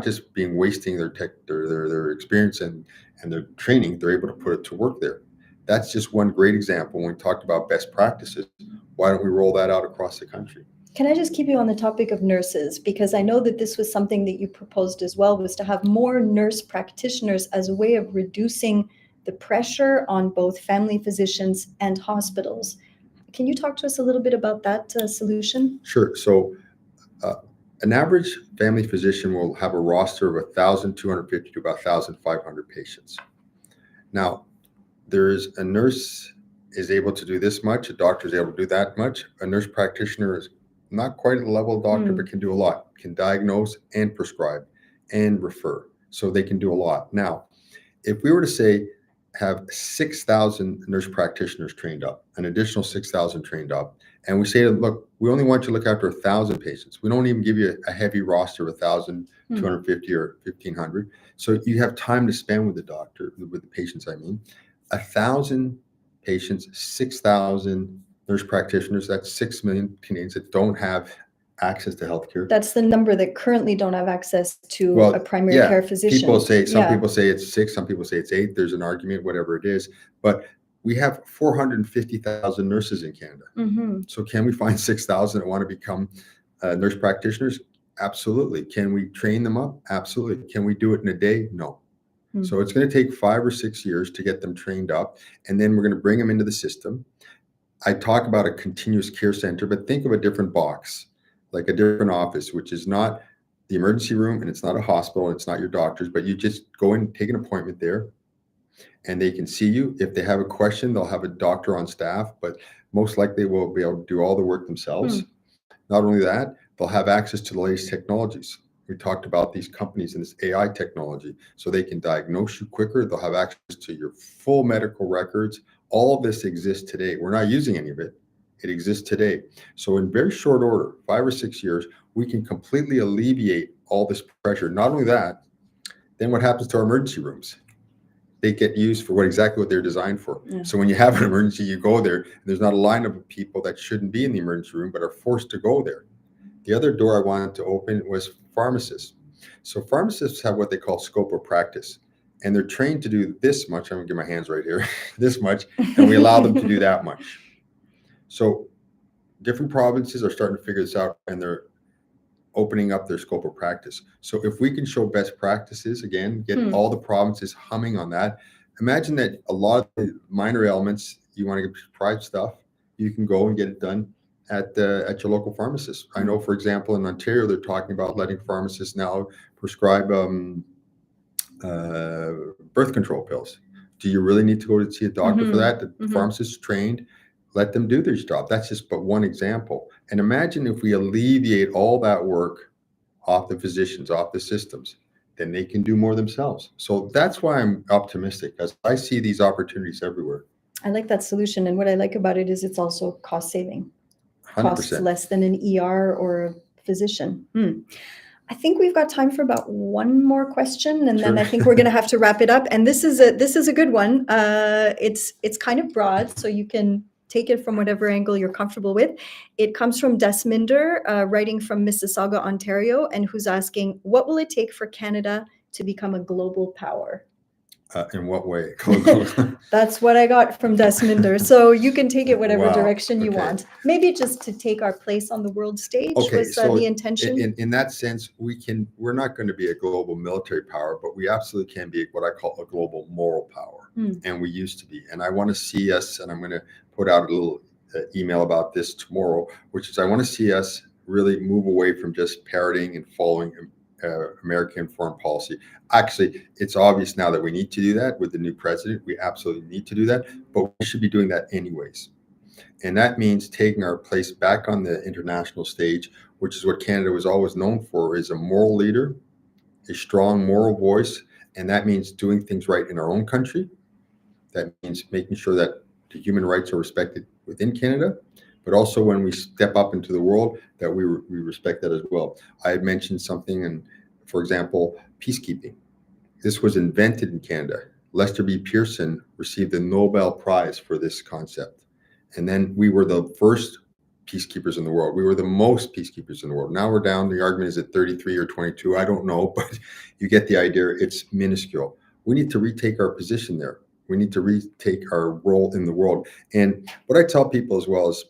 just wasting their experience and their training. They're able to put it to work there. That's just one great example. When we talked about best practices, why don't we roll that out across the country? Can I just keep you on the topic of nurses? Because I know that this was something that you proposed as well, was to have more nurse practitioners as a way of reducing the pressure on both family physicians and hospitals. Can you talk to us a little bit about that solution? Sure. So an average family physician will have a roster of 1,250 to about 1,500 patients. Now, there's a nurse is able to do this much, a doctor is able to do that much. A nurse practitioner is not quite at the level of doctor, but can do a lot, can diagnose and prescribe and refer. So they can do a lot. Now, if we were to say have 6,000 nurse practitioners trained up, an additional 6,000 trained up, and we say, look, we only want you to look after 1,000 patients. We don't even give you a heavy roster of 1,250 or 1,500. So you have time to spend with the doctor, with the patients, 1,000 patients, 6,000 nurse practitioners, that's 6 million Canadians that don't have access to healthcare. That's the number that currently don't have access to a primary care physician. Some people say it's 6, some people say it's 8. There's an argument, whatever it is. But we have 450,000 nurses in Canada. Mm-hmm. So can we find 6,000 that want to become nurse practitioners? Absolutely. Can we train them up? Absolutely. Can we do it in a day? No. Mm-hmm. So it's going to take 5 or 6 years to get them trained up, and then we're going to bring them into the system. I talk about a continuous care center, but think of a different box, like a different office, which is not the emergency room and it's not a hospital and it's not your doctors, but you just go in, take an appointment there. and they can see you. If they have a question, they'll have a doctor on staff, but most likely will be able to do all the work themselves. Not only that, they'll have access to the latest technologies. We talked about these companies and this AI technology, so they can diagnose you quicker. They'll have access to your full medical records. All of this exists today. We're not using any of it. It exists today. So in very short order, 5 or 6 years, we can completely alleviate all this pressure. Not only that, then what happens to our emergency rooms? They get used for exactly what they're designed for. Yeah. So when you have an emergency, you go there, and there's not a lineup of people that shouldn't be in the emergency room, but are forced to go there. The other door I wanted to open was pharmacists. So pharmacists have what they call scope of practice, and they're trained to do this much. I'm gonna get my hands right here, this much, and we allow them to do that much. So different provinces are starting to figure this out, and they're opening up their scope of practice. So if we can show best practices, again, get all the provinces humming on that. Imagine that a lot of the minor elements, you want to get prescribed stuff, you can go and get it done at your local pharmacist. I know, for example, in Ontario, they're talking about letting pharmacists now prescribe birth control pills. Do you really need to go to see a doctor for that? The pharmacist is trained. Let them do their job. That's just but one example. And imagine if we alleviate all that work off the physicians, off the systems, then they can do more themselves. So that's why I'm optimistic, because I see these opportunities everywhere. I like that solution. And what I like about it is it's also cost saving. 100%. Costs less than an ER or a physician. I think we've got time for about one more question, and then I think we're going to have to wrap it up. And this is a good one. It's kind of broad, so you can take it from whatever angle you're comfortable with. It comes from Desminder, writing from Mississauga, Ontario, and who's asking, what will it take for Canada to become a global power? In what way? That's what I got from Desminder. So you can take it whatever direction you Okay. want. Maybe just to take our place on the world stage was so the intention. in that sense, we're not going to be a global military power, but we absolutely can be what I call a global moral power. And we used to be. And I want to see us, and I'm going to put out a little email about this tomorrow, which is I want to see us really move away from just parroting and following American foreign policy. Actually, it's obvious now that we need to do that with the new president. We absolutely need to do that, but we should be doing that anyways. And that means taking our place back on the international stage, which is what Canada was always known for, is a moral leader, a strong moral voice. And that means doing things right in our own country. That means making sure that the human rights are respected within Canada, but also when we step up into the world, that we respect that as well. I had mentioned something, and for example, peacekeeping. This was invented in Canada. Lester B. Pearson received the Nobel Prize for this concept. And then we were the first peacekeepers in the world. We were the most peacekeepers in the world. Now we're down, the argument is at 33 or 22, I don't know, but you get the idea, it's minuscule. We need to retake our position there. We need to retake our role in the world. And what I tell people as well is,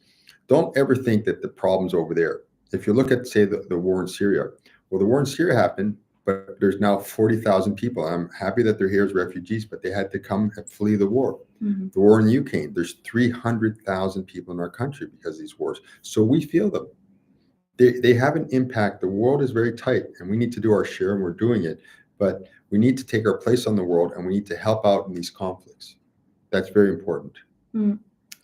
don't ever think that the problem's over there. If you look at, say, the war in Syria, well, the war in Syria happened, but there's now 40,000 people. I'm happy that they're here as refugees, but they had to come and flee the war. The war in the Ukraine, there's 300,000 people in our country because of these wars. So we feel them. They have an impact. The world is very tight, and we need to do our share, and we're doing it. But we need to take our place on the world, and we need to help out in these conflicts. That's very important.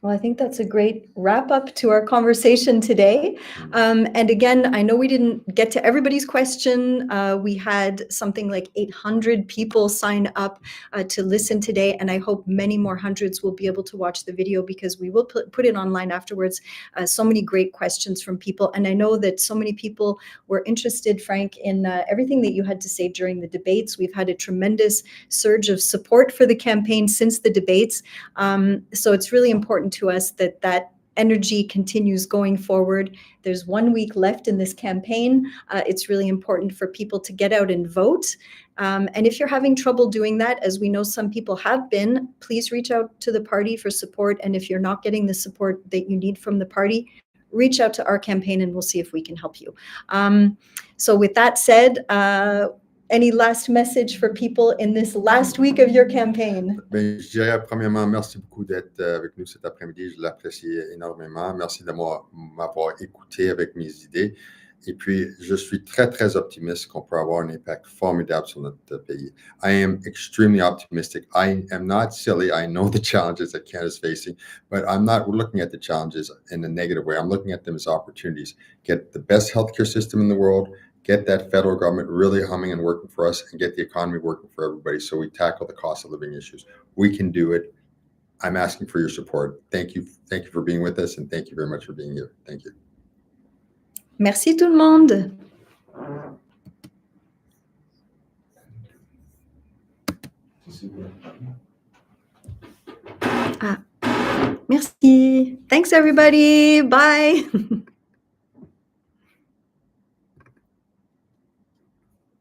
Well, I think that's a great wrap up to our conversation today. And again, I know we didn't get to everybody's question. We had something like 800 people sign up to listen today, and I hope many more hundreds will be able to watch the video, because we will put it online afterwards. So many great questions from people. And I know that so many people were interested, Frank, in everything that you had to say during the debates. We've had a tremendous surge of support for the campaign since the debates. So it's really important to us that energy continues going forward. There's 1 week left in this campaign. It's really important for people to get out and vote. And if you're having trouble doing that, as we know some people have been, please reach out to the party for support. And if you're not getting the support that you need from the party, reach out to our campaign and we'll see if we can help you. So with that said, any last message for people in this last week of your campaign? Je dirais premièrement, merci beaucoup d'être avec nous cet après-midi. Je l'apprécie énormément. Merci de m'avoir écouté avec mes idées. Et puis, je suis très, très optimiste qu'on peut avoir un impact formidable sur notre pays. I am extremely optimistic. I am not silly. I know the challenges that Canada's facing, but I'm not looking at the challenges in a negative way. I'm looking at them as opportunities. Get the best healthcare system in the world, get that federal government really humming and working for us, and get the economy working for everybody so we tackle the cost of living issues. We can do it. I'm asking for your support. Thank you. Thank you for being with us, and thank you very much for being here. Thank you. Merci tout le monde. Ah, merci. Thanks everybody. Bye.